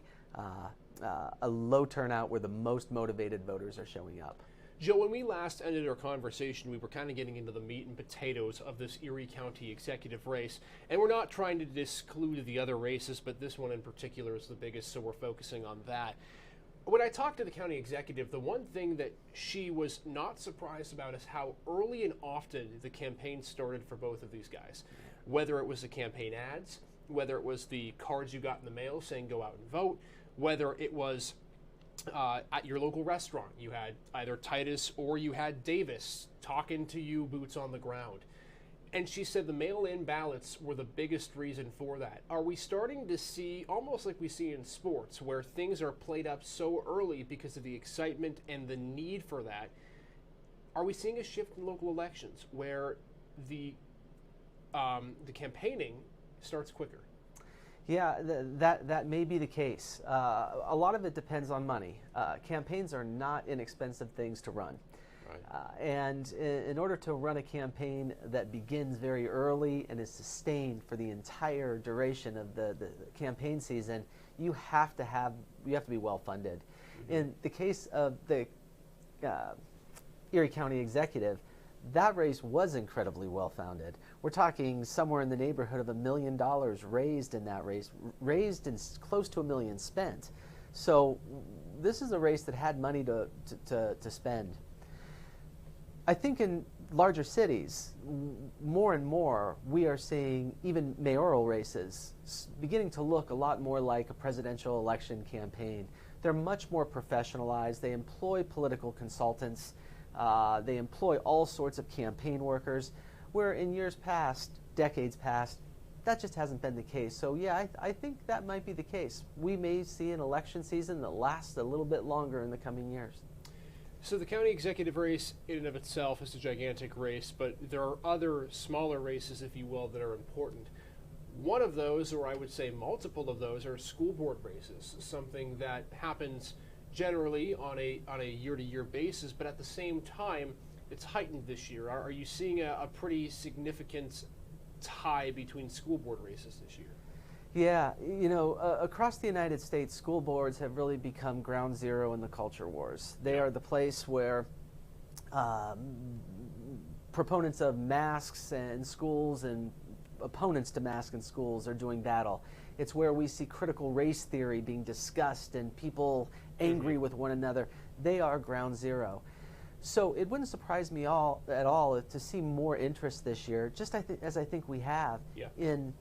low turnout where the most motivated voters are showing up. Joe, when we last ended our conversation, we were kind of getting into the meat and potatoes of this Erie County executive race. And we're not trying to disclude the other races, but this one in particular is the biggest, so we're focusing on that. When I talked to the county executive, the one thing that she was not surprised about is how early and often the campaign started for both of these guys. Whether it was the campaign ads, whether it was the cards you got in the mail saying go out and vote, whether it was at your local restaurant, you had either Titus or you had Davis talking to you, boots on the ground. And she said the mail-in ballots were the biggest reason for that. Are we starting to see, almost like we see in sports, where things are played up so early because of the excitement and the need for that? Are we seeing a shift in local elections where the campaigning starts quicker? Yeah, that may be the case. A lot of it depends on money. Campaigns are not inexpensive things to run. And in order to run a campaign that begins very early and is sustained for the entire duration of the campaign season, you have to be well funded. Mm-hmm. In the case of the Erie County executive, that race was incredibly well founded. We're talking somewhere in the neighborhood of $1 million raised in that race, raised and close to $1 million spent. So this is a race that had money to spend. I think in larger cities, more and more, we are seeing even mayoral races beginning to look a lot more like a presidential election campaign. They're much more professionalized. They employ political consultants. They employ all sorts of campaign workers, where in years past, decades past, that just hasn't been the case. So yeah, I think that might be the case. We may see an election season that lasts a little bit longer in the coming years. So the county executive race in and of itself is a gigantic race, but there are other smaller races, if you will, that are important. One of those, or I would say multiple of those, are school board races, something that happens generally on a year-to-year basis, but at the same time, it's heightened this year. Are you seeing a pretty significant tie between school board races this year? Yeah, you know, across the United States, school boards have really become ground zero in the culture wars. They are the place where proponents of masks in schools and opponents to masks in schools are doing battle. It's where we see critical race theory being discussed and people angry with one another. They are ground zero. So it wouldn't surprise me at all to see more interest this year, just as I think we have in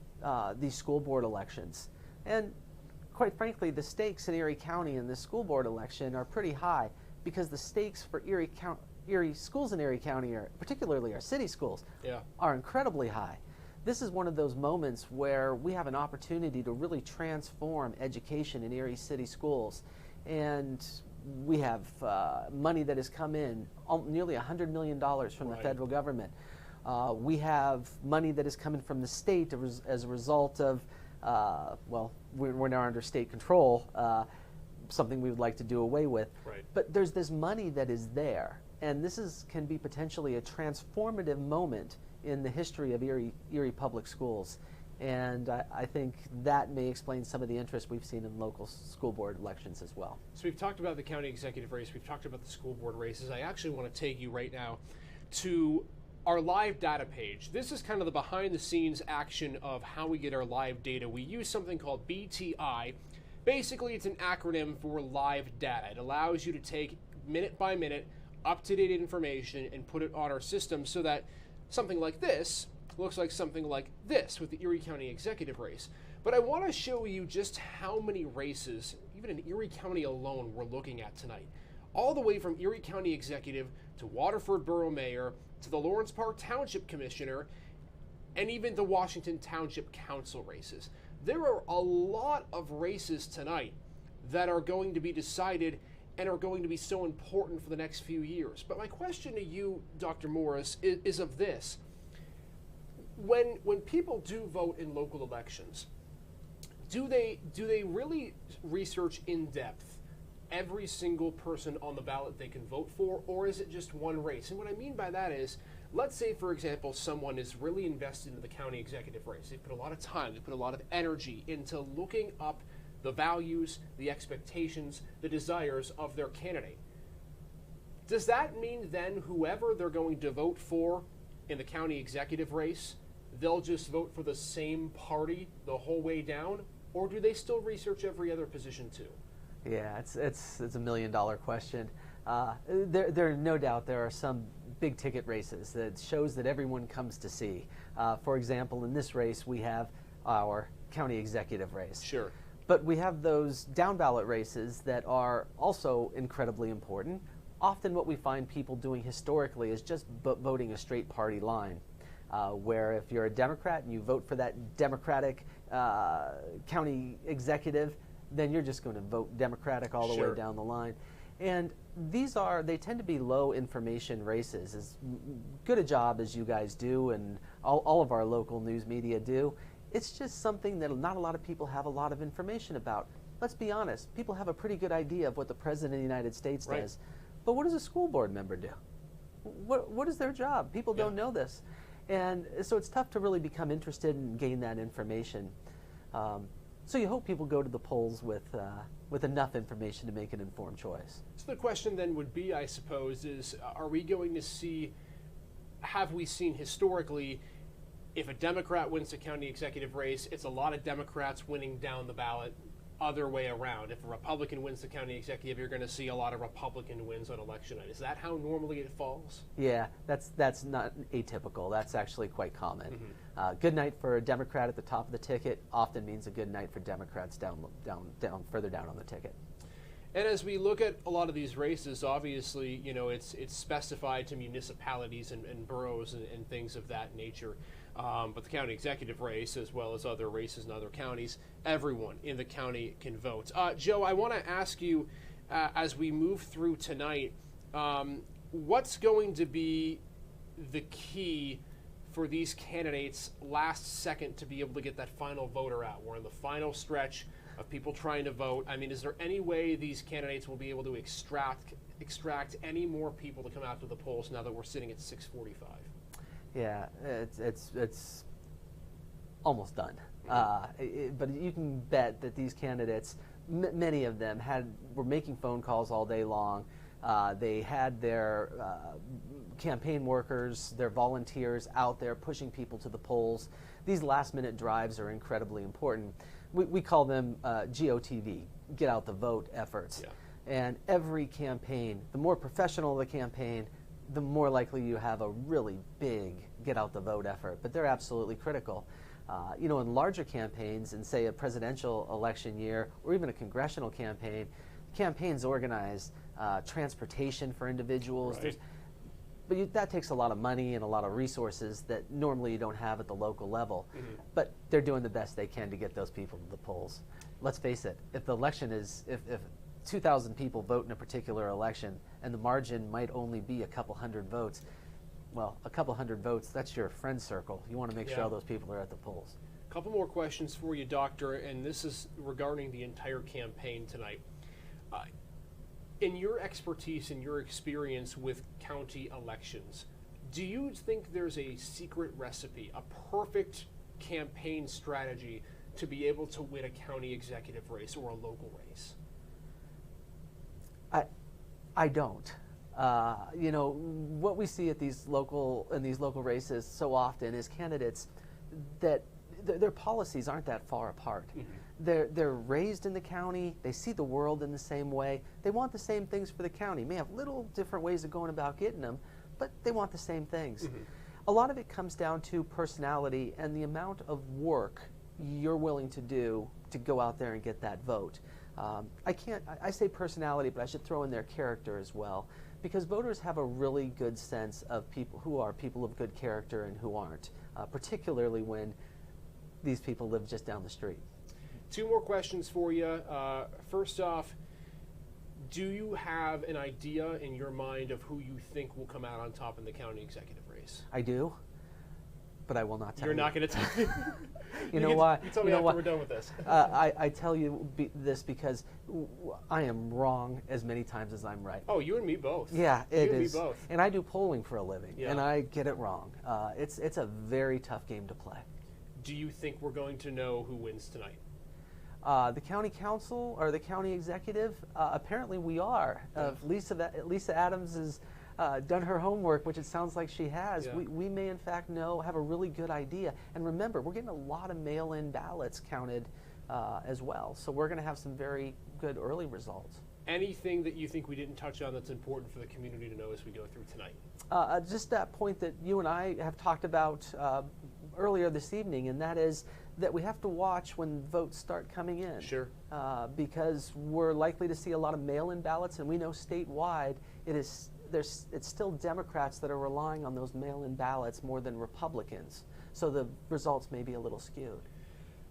these school board elections. And quite frankly, the stakes in Erie County in this school board election are pretty high because the stakes for Erie schools in Erie County, particularly our city schools, are incredibly high. This is one of those moments where we have an opportunity to really transform education in Erie City schools. And we have money that has come in, nearly $100 million from the federal government. We have money that is coming from the state as a result of, well, we're now under state control, something we would like to do away with. But there's this money that is there, and this can be potentially a transformative moment in the history of Erie Public Schools. And I think that may explain some of the interest we've seen in local school board elections as well. So we've talked about the county executive race, we've talked about the school board races. I actually want to take you right now to our live data page. This is kind of the behind the scenes action of how we get our live data. We use something called BTI. Basically, it's an acronym for live data. It allows you to take minute by minute up-to-date information and put it on our system so that something like this looks like something like this with the Erie County executive race. But I want to show you just how many races, even in Erie County alone, we're looking at tonight. All the way from Erie County executive to Waterford Borough Mayor to the Lawrence Park Township Commissioner and even the Washington Township Council races. There are a lot of races tonight that are going to be decided and are going to be so important for the next few years. But my question to you, Dr. Morris, is of this. When people do vote in local elections, do they really research in depth every single person on the ballot they can vote for, or is it just one race? And what I mean by that is, let's say, for example, someone is really invested in the county executive race. They put a lot of time, they put a lot of energy into looking up the values, the expectations, the desires of their candidate. Does that mean then whoever they're going to vote for in the county executive race, they'll just vote for the same party the whole way down, or do they still research every other position too? Yeah, it's a $1 million question. There no doubt there are some big ticket races that shows that everyone comes to see. For example, in this race we have our county executive race. Sure. But we have those down ballot races that are also incredibly important. Often what we find people doing historically is just voting a straight party line. Where if you're a Democrat and you vote for that Democratic county executive, then you're just going to vote Democratic all the way down the line. And they tend to be low information races. As good a job as you guys do and all of our local news media do, it's just something that not a lot of people have a lot of information about. Let's be honest, people have a pretty good idea of what the President of the United States does. But what does a school board member do? What is their job? People don't know this. And so it's tough to really become interested and gain that information. So you hope people go to the polls with enough information to make an informed choice. So the question then would be, I suppose, is are we going to see, have we seen historically, if a Democrat wins the county executive race, it's a lot of Democrats winning down the ballot, other way around. If a Republican wins the county executive, you're going to see a lot of Republican wins on election night. Is that how normally it falls? Yeah, that's not atypical. That's actually quite common. Good night for a Democrat at the top of the ticket often means a good night for Democrats further down on the ticket. And as we look at a lot of these races, obviously, you know, it's specified to municipalities and boroughs and things of that nature. But the county executive race, as well as other races in other counties, everyone in the county can vote. Joe, I want to ask you, as we move through tonight, what's going to be the key for these candidates last second to be able to get that final voter out? We're in the final stretch of people trying to vote. I mean, is there any way these candidates will be able to extract any more people to come out to the polls now that we're sitting at 6:45? Yeah, it's almost done. But you can bet that these candidates, many of them, were making phone calls all day long. They had their campaign workers, their volunteers out there pushing people to the polls. These last-minute drives are incredibly important. We call them GOTV, get out the vote efforts. Yeah. And every campaign, the more professional the campaign, the more likely you have a really big get out the vote effort. But they're absolutely critical. In larger campaigns, in say a presidential election year or even a congressional campaign, campaigns organize transportation for individuals. Right. But that takes a lot of money and a lot of resources that normally you don't have at the local level. But they're doing the best they can to get those people to the polls. Let's face it, if the election is, if 2,000 people vote in a particular election and the margin might only be a couple hundred votes, well, a couple hundred votes, that's your friend circle. You want to make sure all those people are at the polls. A couple more questions for you, Doctor, and this is regarding the entire campaign tonight. In your expertise and your experience with county elections, do you think there's a secret recipe, a perfect campaign strategy to be able to win a county executive race or a local race? I don't. What we see at these local races so often is candidates that their policies aren't that far apart. They're raised in the county. They see the world in the same way. They want the same things for the county. May have little different ways of going about getting them, but they want the same things. A lot of it comes down to personality and the amount of work you're willing to do to go out there and get that vote. I say personality, but I should throw in their character as well, because voters have a really good sense of people who are people of good character and who aren't, particularly when these people live just down the street. Two more questions for you. First off, do you have an idea in your mind of who you think will come out on top in the county executive race? I do, but I will not tell you. You're not going to tell me? You know why? You tell me after we're done with this. I tell you this because I am wrong as many times as I'm right. Oh, you and me both. Yeah, it is. You and me both. And I do polling for a living, Yeah. and I get it wrong. It's a very tough game to play. Do you think we're going to know who wins tonight? The county council or the county executive, apparently we are. Lisa Adams has done her homework, which it sounds like she has. Yeah. We may in fact have a really good idea. And remember, we're getting a lot of mail-in ballots counted as well. So we're going to have some very good early results. Anything that you think we didn't touch on that's important for the community to know as we go through tonight? Just that point that you and I have talked about earlier this evening, and that is that we have to watch when votes start coming in. Sure. Because we're likely to see a lot of mail-in ballots, and we know statewide it's still Democrats that are relying on those mail-in ballots more than Republicans. So the results may be a little skewed.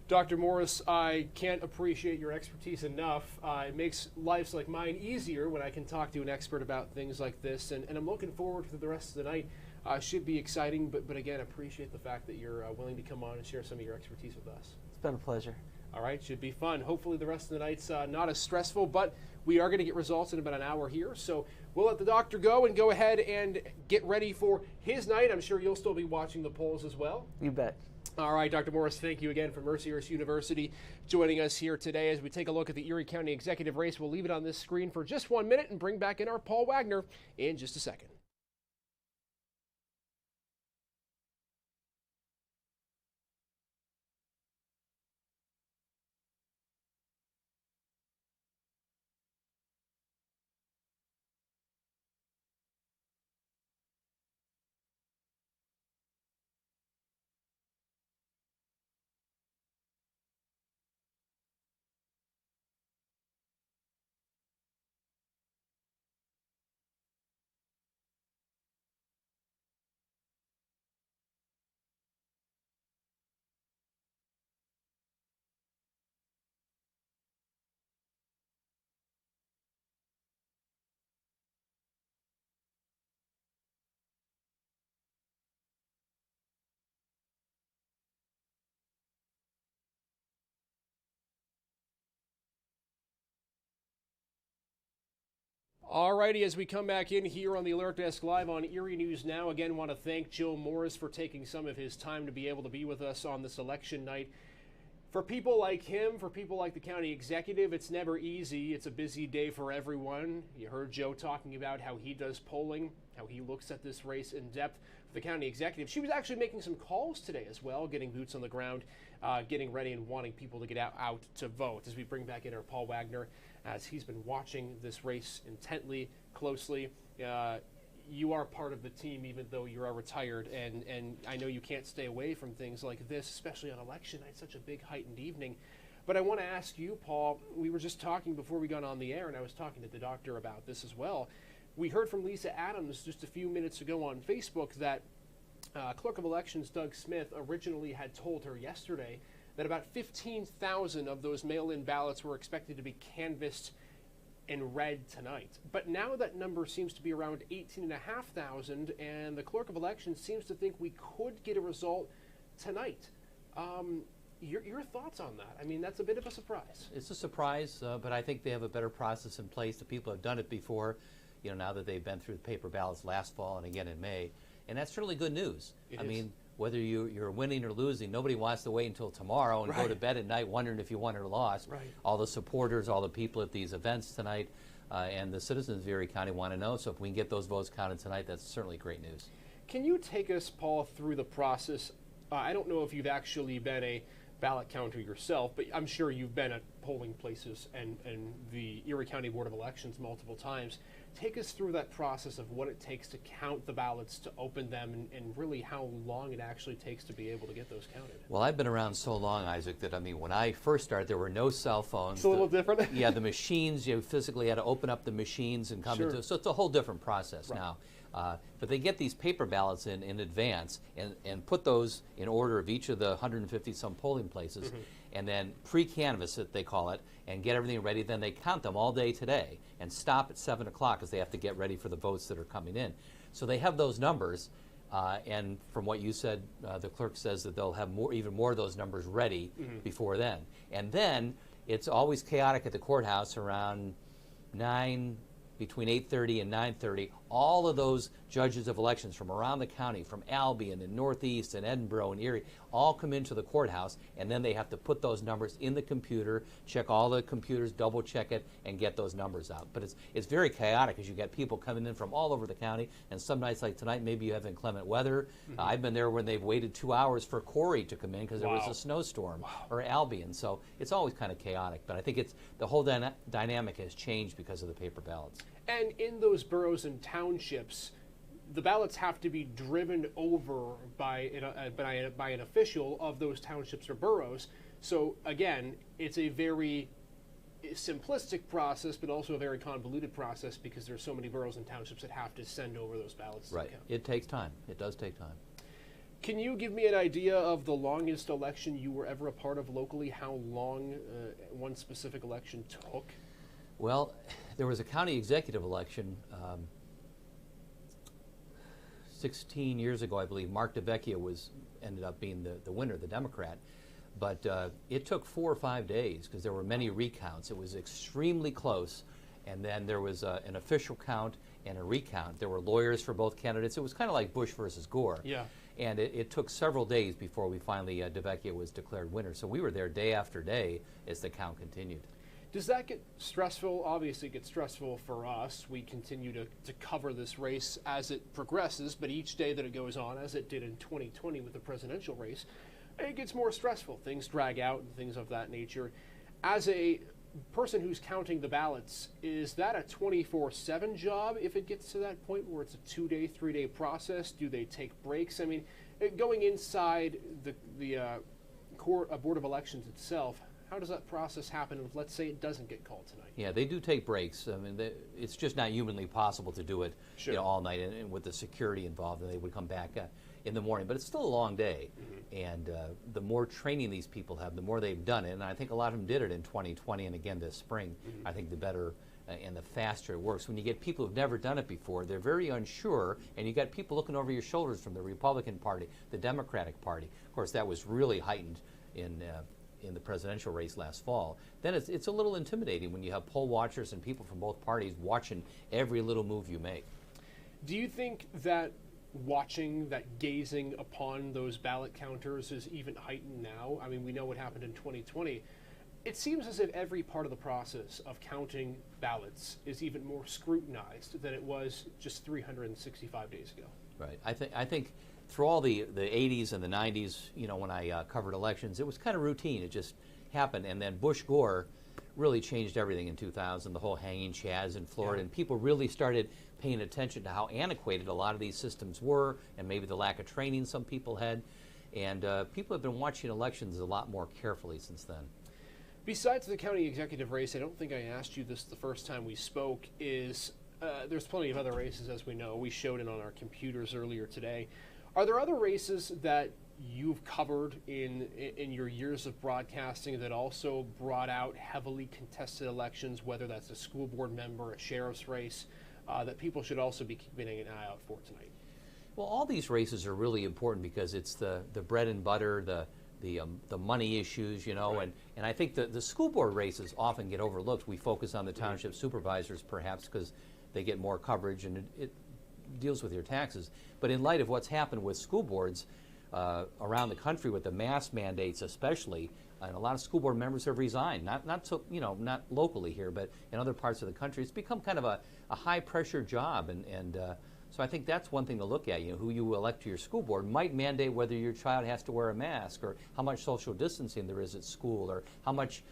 Dr. Morris, I can't appreciate your expertise enough. It makes lives like mine easier when I can talk to an expert about things like this, and I'm looking forward to the rest of the night. Should be exciting, but again, appreciate the fact that you're willing to come on and share some of your expertise with us. It's been a pleasure. All right, should be fun. Hopefully the rest of the night's not as stressful, but we are going to get results in about an hour here, so we'll let the doctor go and go ahead and get ready for his night. I'm sure you'll still be watching the polls as well. You bet. All right, Dr. Morris, thank you again from Mercyhurst University joining us here today as we take a look at the Erie County executive race. We'll leave it on this screen for just 1 minute and bring back in our Paul Wagner in just a second. Alrighty, as we come back in here on the Alert Desk Live on Erie News Now, again want to thank Joe Morris for taking some of his time to be able to be with us on this election night. For people like him, for people like the county executive, it's never easy. It's a busy day for everyone. You heard Joe talking about how he does polling, how he looks at this race in depth. For the county executive, she was actually making some calls today as well, getting boots on the ground, getting ready and wanting people to get out to vote. As we bring back in our Paul Wagner, as he's been watching this race intently, closely. You are part of the team, even though you are retired, and I know you can't stay away from things like this, especially on election night, such a big heightened evening. But I want to ask you, Paul, we were just talking before we got on the air, and I was talking to the doctor about this as well. We heard from Lisa Adams just a few minutes ago on Facebook that Clerk of Elections Doug Smith originally had told her yesterday that about 15,000 of those mail-in ballots were expected to be canvassed and read tonight. But now that number seems to be around 18,500, and the Clerk of Elections seems to think we could get a result tonight. Your thoughts on that? I mean, that's a bit of a surprise. It's a surprise, but I think they have a better process in place. The people have done it before, you know, now that they've been through the paper ballots last fall and again in May. And that's certainly good news. I mean, whether you're winning or losing, nobody wants to wait until tomorrow and go to bed at night wondering if you won or lost. All the supporters, all the people at these events tonight, and the citizens of Erie County want to know. So if we can get those votes counted tonight, that's certainly great news. Can you take us, Paul, through the process? I don't know if you've actually been a ballot counter yourself, but I'm sure you've been at polling places and the Erie County Board of Elections multiple times. Take us through that process of what it takes to count the ballots, to open them, and really how long it actually takes to be able to get those counted. Well, I've been around so long, Isaac, that I mean, when I first started, there were no cell phones. It's a little different. Yeah, the machines, you physically had to open up the machines and come into, so it's a whole different process now. But they get these paper ballots in advance and put those in order of each of the 150 some polling places, and then pre-canvass it, they call it, and get everything ready. Then they count them all day today and stop at 7 o'clock because they have to get ready for the votes that are coming in. So they have those numbers, and from what you said, the clerk says that they'll have even more of those numbers ready before then. And then it's always chaotic at the courthouse around between 8:30 and 9:30, all of those judges of elections from around the county, from Albion and Northeast and Edinboro and Erie, all come into the courthouse, and then they have to put those numbers in the computer, check all the computers, double check it, and get those numbers out. But it's very chaotic as you get people coming in from all over the county, and some nights like tonight, maybe you have inclement weather. I've been there when they've waited 2 hours for Corey to come in because there was a snowstorm, or Albion. So it's always kind of chaotic, but I think the whole dynamic has changed because of the paper ballots. And in those boroughs and townships, the ballots have to be driven over by an official of those townships or boroughs. So again, it's a very simplistic process, but also a very convoluted process because there's so many boroughs and townships that have to send over those ballots. Right. It takes time. It does take time. Can you give me an idea of the longest election you were ever a part of locally? How long one specific election took? Well, there was a county executive election 16 years ago, I believe. Mark DeVecchia ended up being the winner, the Democrat. But it took 4 or 5 days because there were many recounts. It was extremely close. And then there was an official count and a recount. There were lawyers for both candidates. It was kind of like Bush versus Gore. Yeah. And it took several days before we finally, DeVecchia was declared winner. So we were there day after day as the count continued. Does that get stressful? Obviously it gets stressful for us. We continue to cover this race as it progresses, but each day that it goes on, as it did in 2020 with the presidential race, it gets more stressful. Things drag out and things of that nature. As a person who's counting the ballots, is that a 24/7 job if it gets to that point where it's a 2-day, 3-day process? Do they take breaks? I mean, going inside the Board of Elections itself, how does that process happen if, let's say, it doesn't get called tonight? Yeah, they do take breaks. I mean, it's just not humanly possible to do it all night, and with the security involved, and they would come back in the morning. But it's still a long day, and the more training these people have, the more they've done it. And I think a lot of them did it in 2020 and again this spring. I think the better and the faster it works. When you get people who've never done it before, they're very unsure, and you got people looking over your shoulders from the Republican Party, the Democratic Party. Of course, that was really heightened in in the presidential race last fall, then it's a little intimidating when you have poll watchers and people from both parties watching every little move you make. Do you think that watching, that gazing upon those ballot counters is even heightened now? I mean, we know what happened in 2020. It seems as if every part of the process of counting ballots is even more scrutinized than it was just 365 days ago. Right. I think through all the 80s and the 90s, you know, when I covered elections, it was kind of routine. It just happened. And then Bush Gore really changed everything in 2000, the whole hanging chads in Florida, and people really started paying attention to how antiquated a lot of these systems were and maybe the lack of training some people had. And people have been watching elections a lot more carefully since then. Besides the county executive race, I don't think I asked you this the first time we spoke, is there's plenty of other races, as we know. We showed it on our computers earlier today. Are there other races that you've covered in your years of broadcasting that also brought out heavily contested elections, whether that's a school board member, a sheriff's race, that people should also be keeping an eye out for tonight? Well, all these races are really important because it's the bread and butter, the money issues, you know, Right. and I think the school board races often get overlooked. We focus on the township supervisors perhaps because they get more coverage and it deals with your taxes. But in light of what's happened with school boards around the country with the mask mandates especially, and a lot of school board members have resigned, not so, you know, not locally here, but in other parts of the country. It's become kind of a high pressure job, and so I think that's one thing to look at. You know, who you elect to your school board might mandate whether your child has to wear a mask, or how much social distancing there is at school, or how much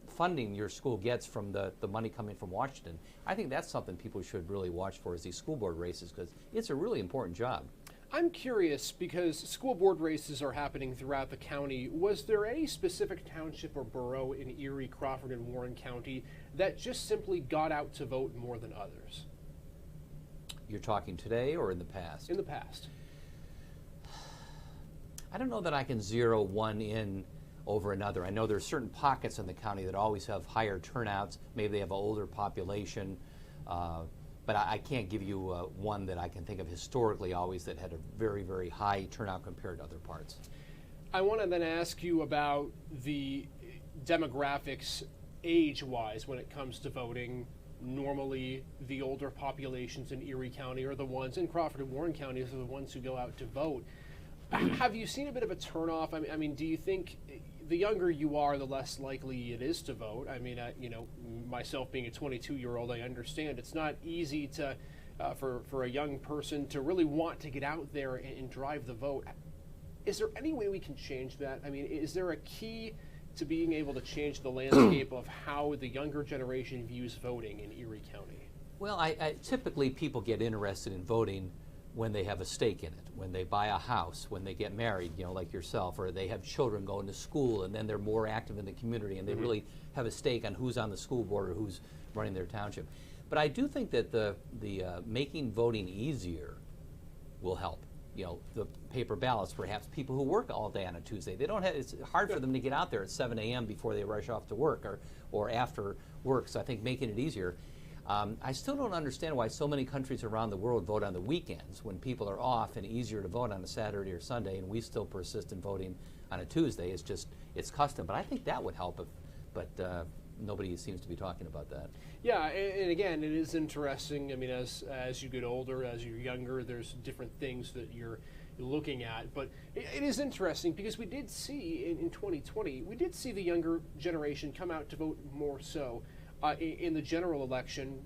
funding your school gets from the money coming from Washington. I think that's something people should really watch for, is these school board races, because it's a really important job. I'm curious, because school board races are happening throughout the county. Was there any specific township or borough in Erie, Crawford, and Warren County that just simply got out to vote more than others? You're talking today or in the past? In the past. I don't know that I can zero one in over another. I know there's certain pockets in the county that always have higher turnouts. Maybe they have an older population. But I can't give you one that I can think of historically always that had a very, very high turnout compared to other parts. I want to then ask you about the demographics age-wise when it comes to voting. Normally, the older populations in Erie County are the ones, in Crawford and Warren counties, are the ones who go out to vote. Have you seen a bit of a turnoff? I mean, do you think the younger you are, the less likely it is to vote? I mean, you know, myself being a 22-year-old, I understand it's not easy to for a young person to really want to get out there and drive the vote. Is there any way we can change that? I mean, is there a key to being able to change the landscape of how the younger generation views voting in Erie County? Well, typically people get interested in voting when they have a stake in it, when they buy a house, when they get married, you know, like yourself, or they have children going to school, and then they're more active in the community, and they really have a stake on who's on the school board or who's running their township. But I do think that the making voting easier will help. You know, the paper ballots, perhaps people who work all day on a Tuesday, they don't have, it's hard for them to get out there at 7 a.m. before they rush off to work or after work. So I think making it easier. I still don't understand why so many countries around the world vote on the weekends when people are off, and easier to vote on a Saturday or Sunday, and we still persist in voting on a Tuesday. It's just, it's custom. But I think that would help, but nobody seems to be talking about that. Yeah, and again, it is interesting. I mean, as you get older, as you're younger, there's different things that you're looking at. But it is interesting because we did see in 2020, we did see the younger generation come out to vote more so in the general election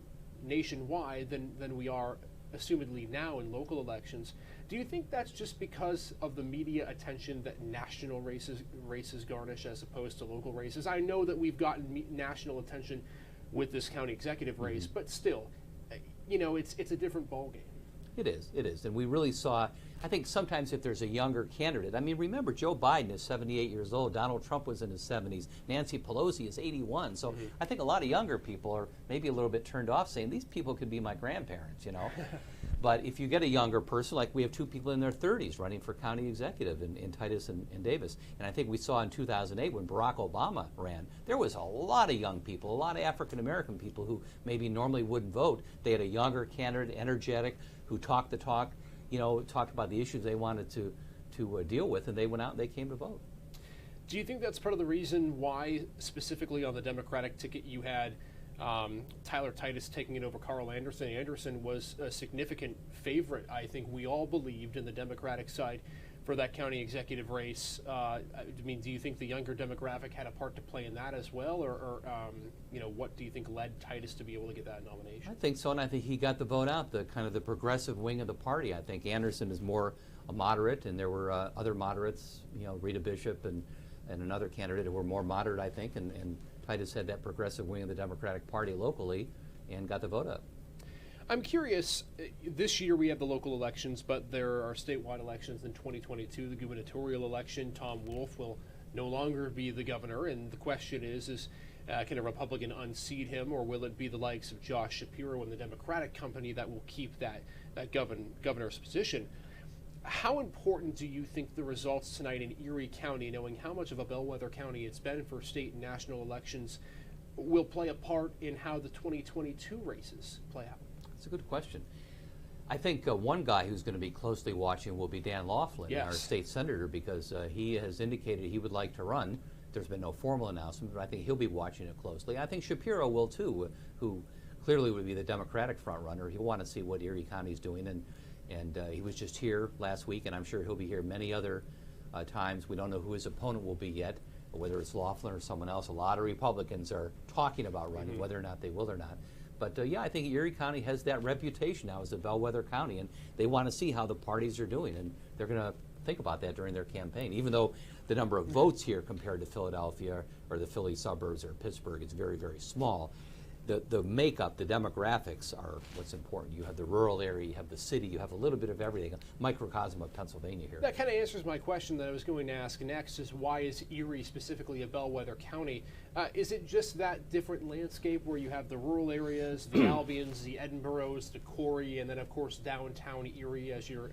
nationwide than we are assumedly now in local elections. Do you think that's just because of the media attention that national races garnish as opposed to local races? I know that we've gotten national attention with this county executive race, but still, you know, it's a different ballgame. It is, and we really saw, I think sometimes if there's a younger candidate, I mean, remember Joe Biden is 78 years old, Donald Trump was in his 70s, Nancy Pelosi is 81, so I think a lot of younger people are maybe a little bit turned off saying, these people could be my grandparents, you know. But if you get a younger person, like we have two people in their 30s running for county executive in Titus and Davis, and I think we saw in 2008 when Barack Obama ran, there was a lot of young people, a lot of African-American people who maybe normally wouldn't vote. They had a younger candidate, energetic, who talked the talk, you know, talked about the issues they wanted to deal with, and they went out and they came to vote. Do you think that's part of the reason why, specifically on the Democratic ticket, you had Tyler Titus taking it over Carl Anderson? Anderson was a significant favorite, I think we all believed, in the Democratic side for that county executive race. I mean, do you think the younger demographic had a part to play in that as well, or what do you think led Titus to be able to get that nomination? I think so, and I think he got the vote out, the kind of the progressive wing of the party. I think Anderson is more a moderate, and there were other moderates, Rita Bishop and another candidate who were more moderate, I think, and Titus had that progressive wing of the Democratic Party locally and got the vote up. I'm curious, this year we have the local elections, but there are statewide elections in 2022. The gubernatorial election, Tom Wolf will no longer be the governor, and the question is can a Republican unseat him, or will it be the likes of Josh Shapiro and the Democratic company that will keep that governor's position? How important do you think the results tonight in Erie County, knowing how much of a bellwether county it's been for state and national elections, will play a part in how the 2022 races play out? That's a good question. I think one guy who's going to be closely watching will be Dan Laughlin, yes, our state senator, because he has indicated he would like to run. There's been no formal announcement, but I think he'll be watching it closely. I think Shapiro will too, who clearly would be the Democratic front runner. He'll want to see what Erie County is doing, and he was just here last week, and I'm sure he'll be here many other times. We don't know who his opponent will be yet, whether it's Laughlin or someone else. A lot of Republicans are talking about running, whether or not they will or not. But I think Erie County has that reputation now as a bellwether county, and they want to see how the parties are doing, and they're going to think about that during their campaign. Even though the number of votes here compared to Philadelphia or the Philly suburbs or Pittsburgh is very, very small, the makeup, the demographics are what's important. You have the rural area, you have the city, you have a little bit of everything, a microcosm of Pennsylvania here. That kind of answers my question that I was going to ask next, is why is Erie specifically a bellwether county? Is it just that different landscape where you have the rural areas, the Albions, the Edinburghs, the Corey, and then of course downtown Erie as your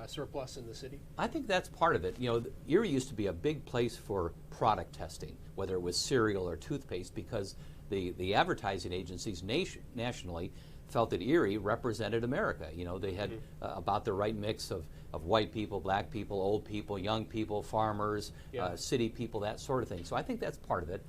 surplus in the city? I think that's part of it. Erie used to be a big place for product testing, whether it was cereal or toothpaste, because the advertising agencies nationally felt that Erie represented America. They had about the right mix of white people, black people, old people, young people, farmers, city people, that sort of thing. So I think that's part of it.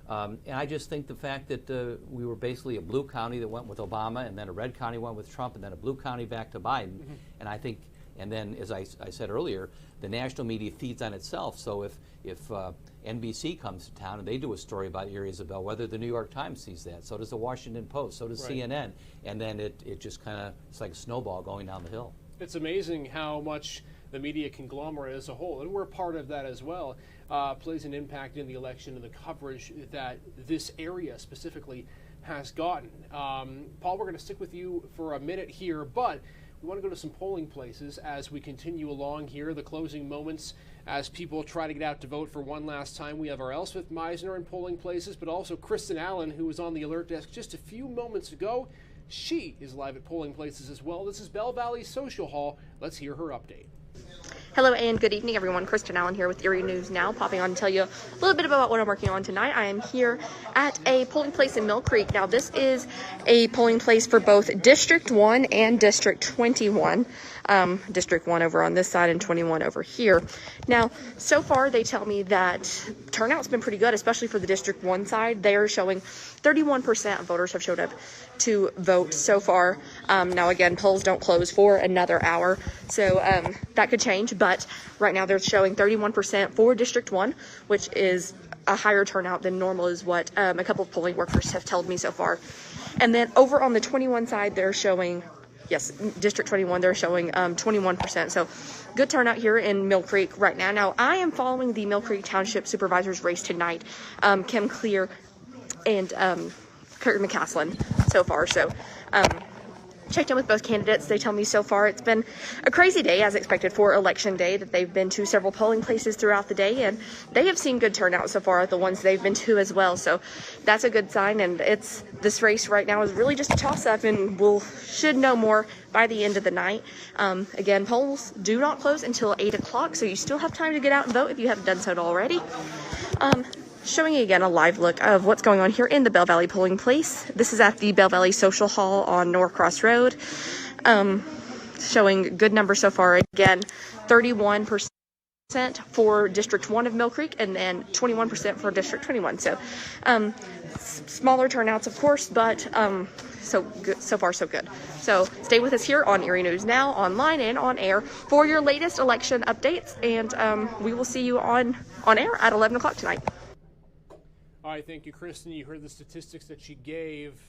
And I just think the fact that we were basically a blue county that went with Obama, and then a red county went with Trump, and then a blue county back to Biden. And I think, and then as I said earlier, the national media feeds on itself. So if NBC comes to town and they do a story about Erie as a bellwether, the New York Times sees that. So does the Washington Post. So does CNN. And then it just kind of, it's like a snowball going down the hill. It's amazing how much the media conglomerate as a whole, and we're part of that as well, plays an impact in the election and the coverage that this area specifically has gotten. Paul, we're going to stick with you for a minute here, but we want to go to some polling places as we continue along here, the closing moments as people try to get out to vote for one last time. We have our Elspeth Meisner in polling places, but also Kristen Allen, who was on the alert desk just a few moments ago. She is live at polling places as well. This is Bell Valley Social Hall. Let's hear her update. Hello and good evening, everyone. Kristen Allen here with Erie News Now, popping on to tell you a little bit about what I'm working on tonight. I am here at a polling place in Mill Creek. Now, this is a polling place for both District 1 and District 21. District 1 over on this side and 21 over here. Now, so far they tell me that turnout's been pretty good, especially for the District 1 side. They are showing 31% of voters have showed up to vote so far. Now, again, polls don't close for another hour, so that could change, but right now they're showing 31% for District 1, which is a higher turnout than normal, is what a couple of polling workers have told me so far. And then over on the 21 side, they're showing, yes, District 21, they're showing 21%. So good turnout here in Mill Creek right now. Now, I am following the Mill Creek Township Supervisor's race tonight, Kim Clear and Kurt McCaslin so far. So checked in with both candidates. They tell me so far it's been a crazy day, as expected, for Election Day, that they've been to several polling places throughout the day, and they have seen good turnout so far at the ones they've been to as well. So that's a good sign, and this race right now is really just a toss-up, and should know more by the end of the night. Again, polls do not close until 8 o'clock, so you still have time to get out and vote if you haven't done so already. Showing you again a live look of what's going on here in the Bell Valley polling place. This is at the Bell Valley Social Hall on Norcross Road. Showing good numbers so far. Again, 31% for District 1 of Mill Creek, and then 21% for District 21. So smaller turnouts, of course, but so good, so far so good. So stay with us here on Erie News Now, online and on air, for your latest election updates, and we will see you on air at 11 o'clock tonight. All right, thank you, Kristen. You heard the statistics that she gave.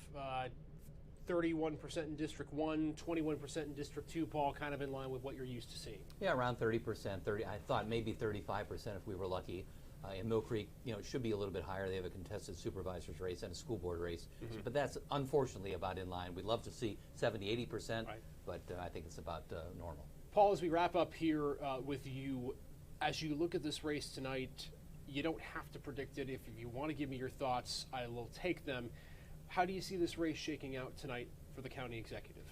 31% in District 1, 21% in District 2, Paul, kind of in line with what you're used to seeing. Yeah, around 30%. I thought maybe 35% if we were lucky. In Mill Creek, it should be a little bit higher. They have a contested supervisor's race and a school board race. But that's unfortunately about in line. We'd love to see 70, 80%, right, but I think it's about normal. Paul, as we wrap up here with you, as you look at this race tonight, you don't have to predict it. If you want to give me your thoughts, I will take them. How do you see this race shaking out tonight for the county executive?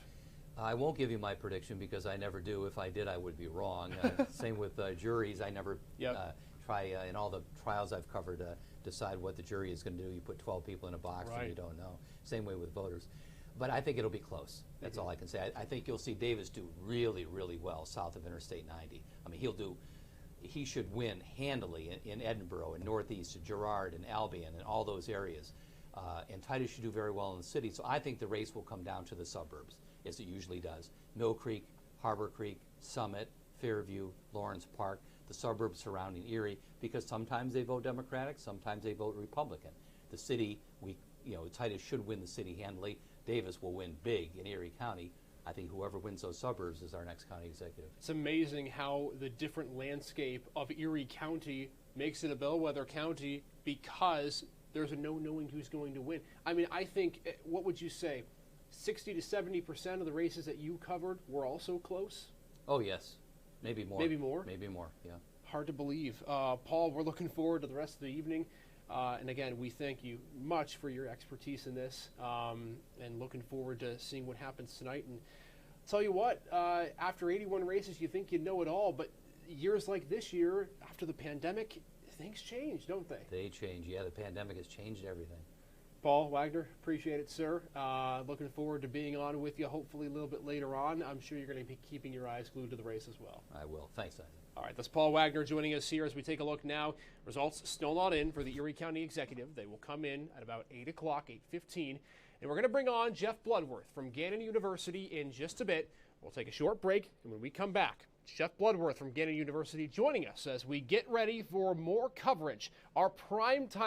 I won't give you my prediction because I never do. If I did, I would be wrong. Same with juries. I never try, in all the trials I've covered, decide what the jury is going to do. You put 12 people in a box and you don't know. Same way with voters. But I think it'll be close. That's all I can say. I think you'll see Davis do really, really well south of Interstate 90. I mean, he should win handily in Edinburgh, in Northeast, in Girard, and Albion, and all those areas. And Titus should do very well in the city. So I think the race will come down to the suburbs, as it usually does. Mill Creek, Harbor Creek, Summit, Fairview, Lawrence Park, the suburbs surrounding Erie, because sometimes they vote Democratic, sometimes they vote Republican. The city, Titus should win the city handily. Davis will win big in Erie County. I think whoever wins those suburbs is our next county executive. It's amazing how the different landscape of Erie County makes it a bellwether county, because there's no knowing who's going to win. I mean, I think, what would you say, 60 to 70% of the races that you covered were also close? Oh, yes. Maybe more. Maybe more? Maybe more, yeah. Hard to believe. Paul, we're looking forward to the rest of the evening. And again, we thank you much for your expertise in this, and looking forward to seeing what happens tonight. And tell you what, after 81 races, you think you know it all, but years like this year, after the pandemic, things change, don't they? They change, yeah. The pandemic has changed everything. Paul Wagner, appreciate it, sir. Looking forward to being on with you, hopefully a little bit later on. I'm sure you're going to be keeping your eyes glued to the race as well. I will. Thanks, Isaac. All right, that's Paul Wagner joining us here as we take a look now. Results still not in for the Erie County Executive. They will come in at about 8 o'clock, 8:15. And we're going to bring on Jeff Bloodworth from Gannon University in just a bit. We'll take a short break, and when we come back, Jeff Bloodworth from Gannon University joining us as we get ready for more coverage. Our prime time